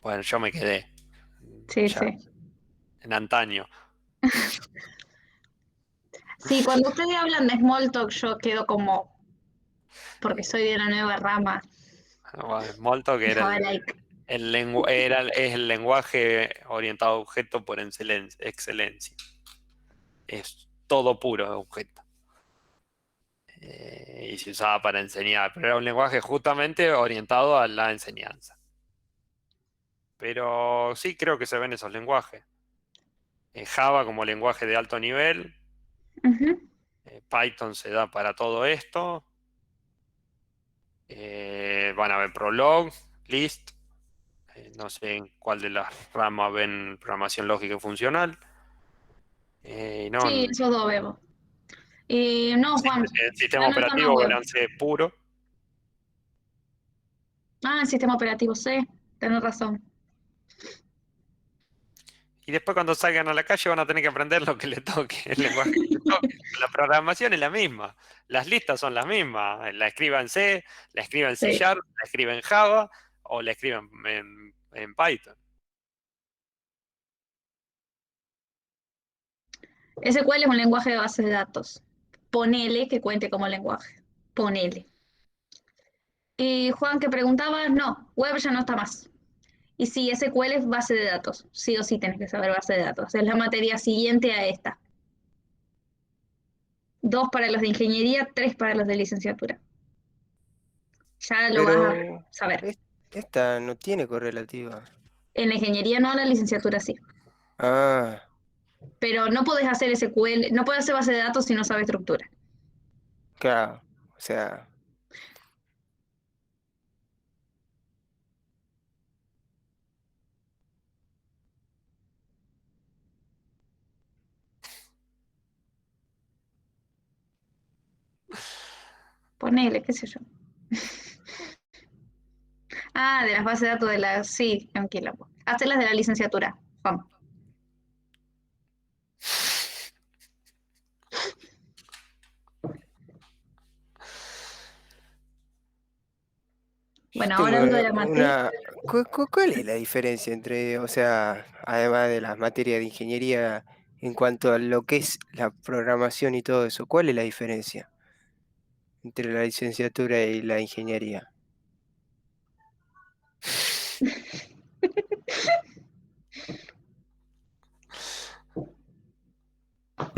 bueno, yo me quedé. Sí, Ya, sí. en antaño. Sí, cuando ustedes hablan de Smalltalk yo quedo como, porque soy de la nueva rama. Bueno, Smalltalk de era Java-like. Es el lenguaje orientado a objeto por excelencia. Es todo puro objeto. Y se usaba para enseñar, pero era un lenguaje justamente orientado a la enseñanza. Pero sí creo que se ven esos lenguajes. Java como lenguaje de alto nivel, Ujú. Python se da para todo esto. Van a ver Prolog, List. No sé en cuál de las ramas ven programación lógica y funcional. No, Sí, esos dos vemos. No, Juan, el sistema la nota más operativo web. verán C puro. Ah, el sistema operativo C, tenés razón. Y después cuando salgan a la calle van a tener que aprender lo que le toque, el lenguaje que le toque. La programación es la misma, las listas son las mismas. La escriban en C, la escriban en C Sí. Sharp, la escriban en Java o la escriban en Python. SQL es un lenguaje de base de datos. Ponele que cuente como lenguaje. Ponele. Y Juan, que preguntaba, no, web ya no está más. Y sí, SQL es base de datos. Sí o sí tenés que saber base de datos. Es la materia siguiente a esta. 2 para los de ingeniería, 3 para los de licenciatura. Ya lo vas a Pero saber. esta no tiene correlativa. En la ingeniería no, en la licenciatura sí. Ah, Pero no podés hacer SQL, no podés hacer base de datos si no sabes estructura. claro. O sea, Ponele, qué sé yo. Ah, de las bases de datos de la... Sí, tranquila. Hazte las de la licenciatura, Juan. Bueno, yo tengo ahora lo de la materia. una... ¿Cuál es la diferencia entre, o sea, además de las materias de ingeniería, en cuanto a lo que es la programación y todo eso? ¿Cuál es la diferencia entre la licenciatura y la ingeniería?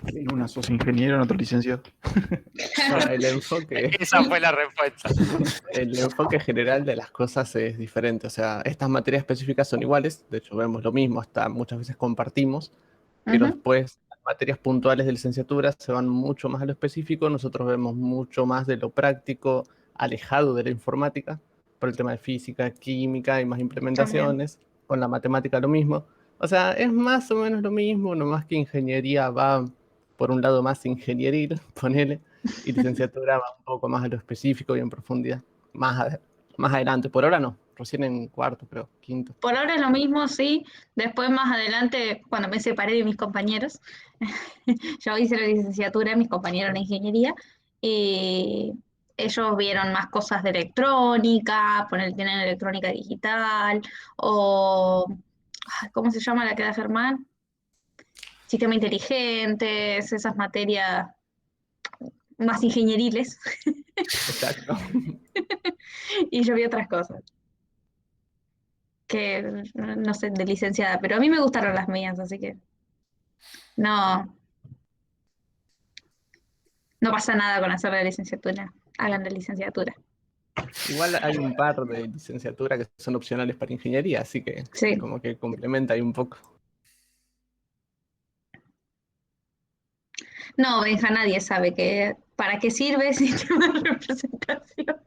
En una sos ingeniero, en otro licenciado. No, el enfoque, Esa fue la respuesta. el enfoque general de las cosas es diferente. O sea, estas materias específicas son iguales, de hecho vemos lo mismo, hasta muchas veces compartimos, pero Ujú. después las materias puntuales de licenciatura se van mucho más a lo específico, nosotros vemos mucho más de lo práctico, alejado de la informática, por el tema de física, química y más También. implementaciones, con la matemática lo mismo. O sea, es más o menos lo mismo, nomás que ingeniería va por un lado más ingenieril, ponele, y licenciatura va un poco más a lo específico y en profundidad, más adelante. Por ahora no, recién en cuarto, creo, quinto. Por ahora es lo mismo, sí. Después, más adelante, cuando me separé de mis compañeros, yo hice la licenciatura, mis compañeros de ingeniería, y ellos vieron más cosas de electrónica, tienen electrónica digital, o, ay, ¿cómo se llama la que da Germán? Sistemas inteligentes, esas materias más ingenieriles, Exacto. y yo vi otras cosas que no sé, de licenciada, pero a mí me gustaron las mías, así que no, no pasa nada con hacer la licenciatura. Hagan la licenciatura. Igual hay un par de licenciaturas que son opcionales para ingeniería, así que Sí. como que complementa ahí un poco. No, Benja, nadie sabe para qué sirve el sistema de representación.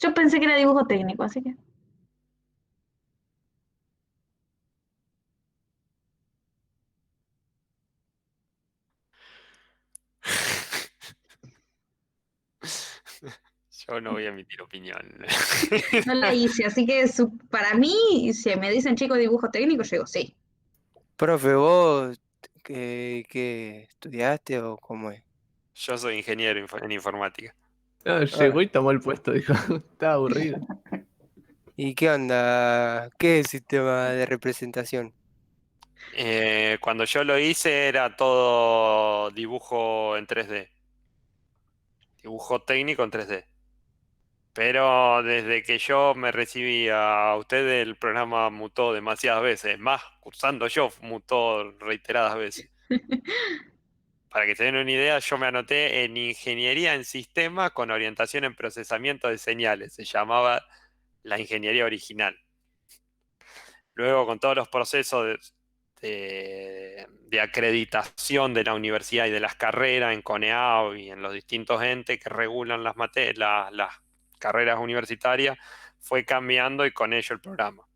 Yo pensé que era dibujo técnico, así que. Yo no voy a emitir opinión. No la hice, así que para mí, si me dicen chico dibujo técnico, yo digo sí. Profe, ¿vos qué estudiaste o cómo es? Yo soy ingeniero en informática. No, llegó Ah, y tomó el puesto, dijo, estaba aburrido. ¿y qué onda? ¿Qué es el sistema de representación? Cuando yo lo hice era todo dibujo en 3D, dibujo técnico en 3D. Pero desde que yo me recibí a usted, el programa mutó demasiadas veces. Más, cursando yo, mutó reiteradas veces. Para que se den una idea, yo me anoté en Ingeniería en Sistemas con orientación en procesamiento de señales. Se llamaba la ingeniería original. Luego, con todos los procesos de acreditación de la universidad y de las carreras en CONEAU y en los distintos entes que regulan las carreras universitarias, fue cambiando y con ello el programa.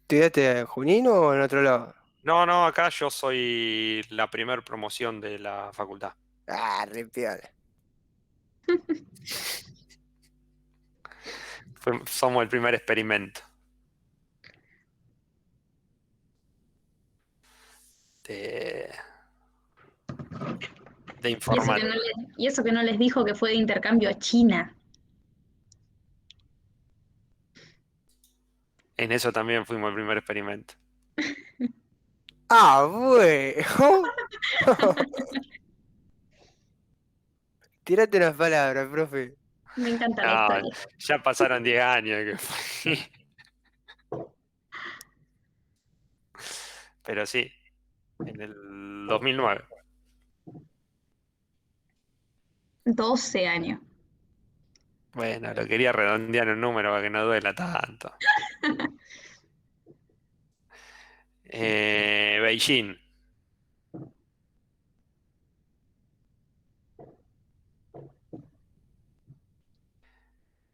¿Estudiaste en Junín o en otro lado? No, acá yo soy la primer promoción de la facultad. Ah, re piola. Somos el primer experimento de Y informática. y eso que no les dijo que fue de intercambio a China. En eso también fuimos el primer experimento. Ah, bueno. Tírate unas palabras, profe. Me encanta la No, historia. ya pasaron 10 años que fue. Pero sí, en el 2009. 12 años. Bueno, lo quería redondear un número para que no duela tanto. Beijing.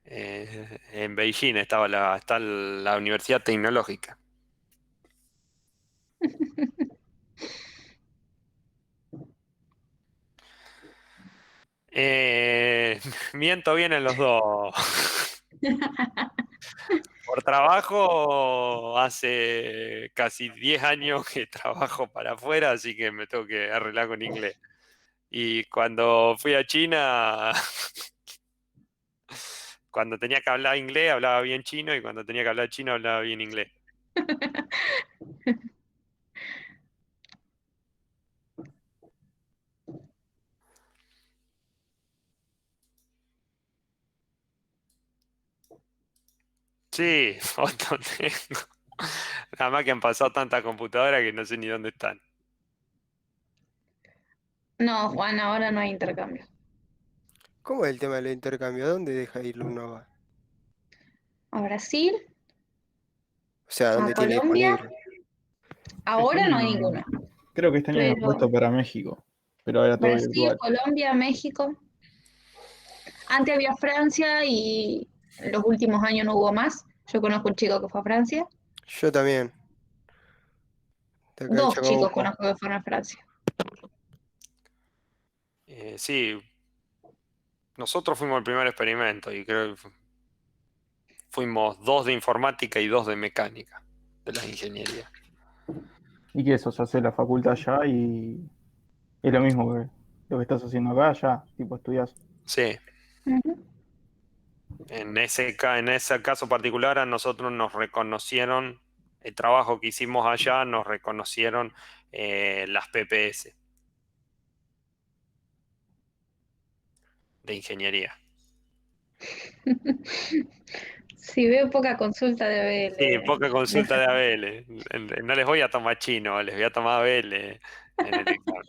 En Beijing está la Universidad Tecnológica. Miento bien en los dos. Por trabajo, hace casi 10 años que trabajo para afuera, así que me tengo que arreglar con inglés. Y cuando fui a China, cuando tenía que hablar inglés, hablaba bien chino, y cuando tenía que hablar chino, hablaba bien inglés. Sí, fotos tengo. Nada más que han pasado tantas computadoras que no sé ni dónde están. No, Juan, ahora no hay intercambio. ¿Cómo es el tema del intercambio? ¿A dónde deja ir uno va? A Brasil, O sea, ¿a a dónde tiene Colombia, disponible? ahora no hay ninguna. Creo que este año habían Pero puesto para México, pero era todo Brasil, virtual. Colombia, México. Antes había Francia y en los últimos años no hubo más. Yo conozco un chico que fue a Francia. Yo también. De acá de Dos chicos Chacabuco. conozco que fueron a Francia. Sí, nosotros fuimos el primer experimento y creo que fuimos 2 de informática y 2 de mecánica, de las ingenierías. ¿Y qué eso? Se hace la facultad allá y es lo mismo que lo que estás haciendo acá, ya, tipo estudias. Sí, Ujú. en ese caso particular a nosotros nos reconocieron, el trabajo que hicimos allá, nos reconocieron las PPS de ingeniería. Si veo poca consulta de Sí, ABL. poca consulta de ABL. No les voy a tomar chino, les voy a tomar ABL en el examen.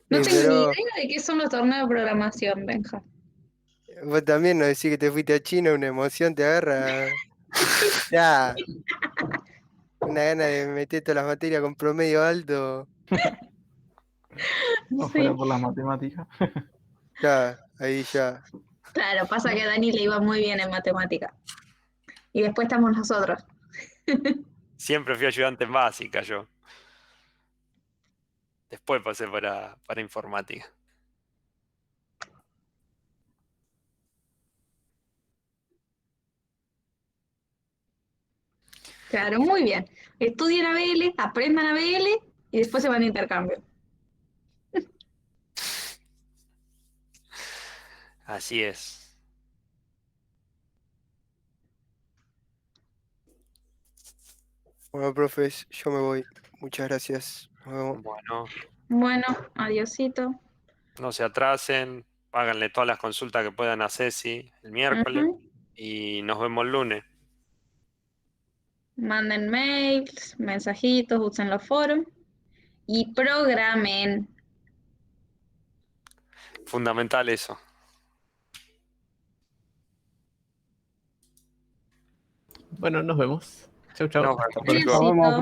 No Sí, tengo ni pero idea de qué son los torneos de programación, Benja. vos también nos decís que te fuiste a China, una emoción te agarra. Ya, una gana de meter todas las materias con promedio alto. No Sí, fuera por las matemáticas. Ya, ahí ya. claro, pasa que a Dani le iba muy bien en matemática. Y después estamos nosotros. Siempre fui ayudante en básica yo. Después pasé para informática. Claro, muy bien. Estudien ABL, aprendan ABL y después se van a intercambio. Así es. Bueno, profes, yo me voy. Muchas gracias. Nos vemos. Bueno, Bueno, adiosito. no se atrasen, háganle todas las consultas que puedan a Ceci el miércoles Ujú. y nos vemos el lunes. Manden mails, mensajitos, usen los foros y programen. Fundamental eso. Bueno, nos vemos. Chau, chau. Nos Hasta vemos, pronto. chicos. Nos vemos Adiosito.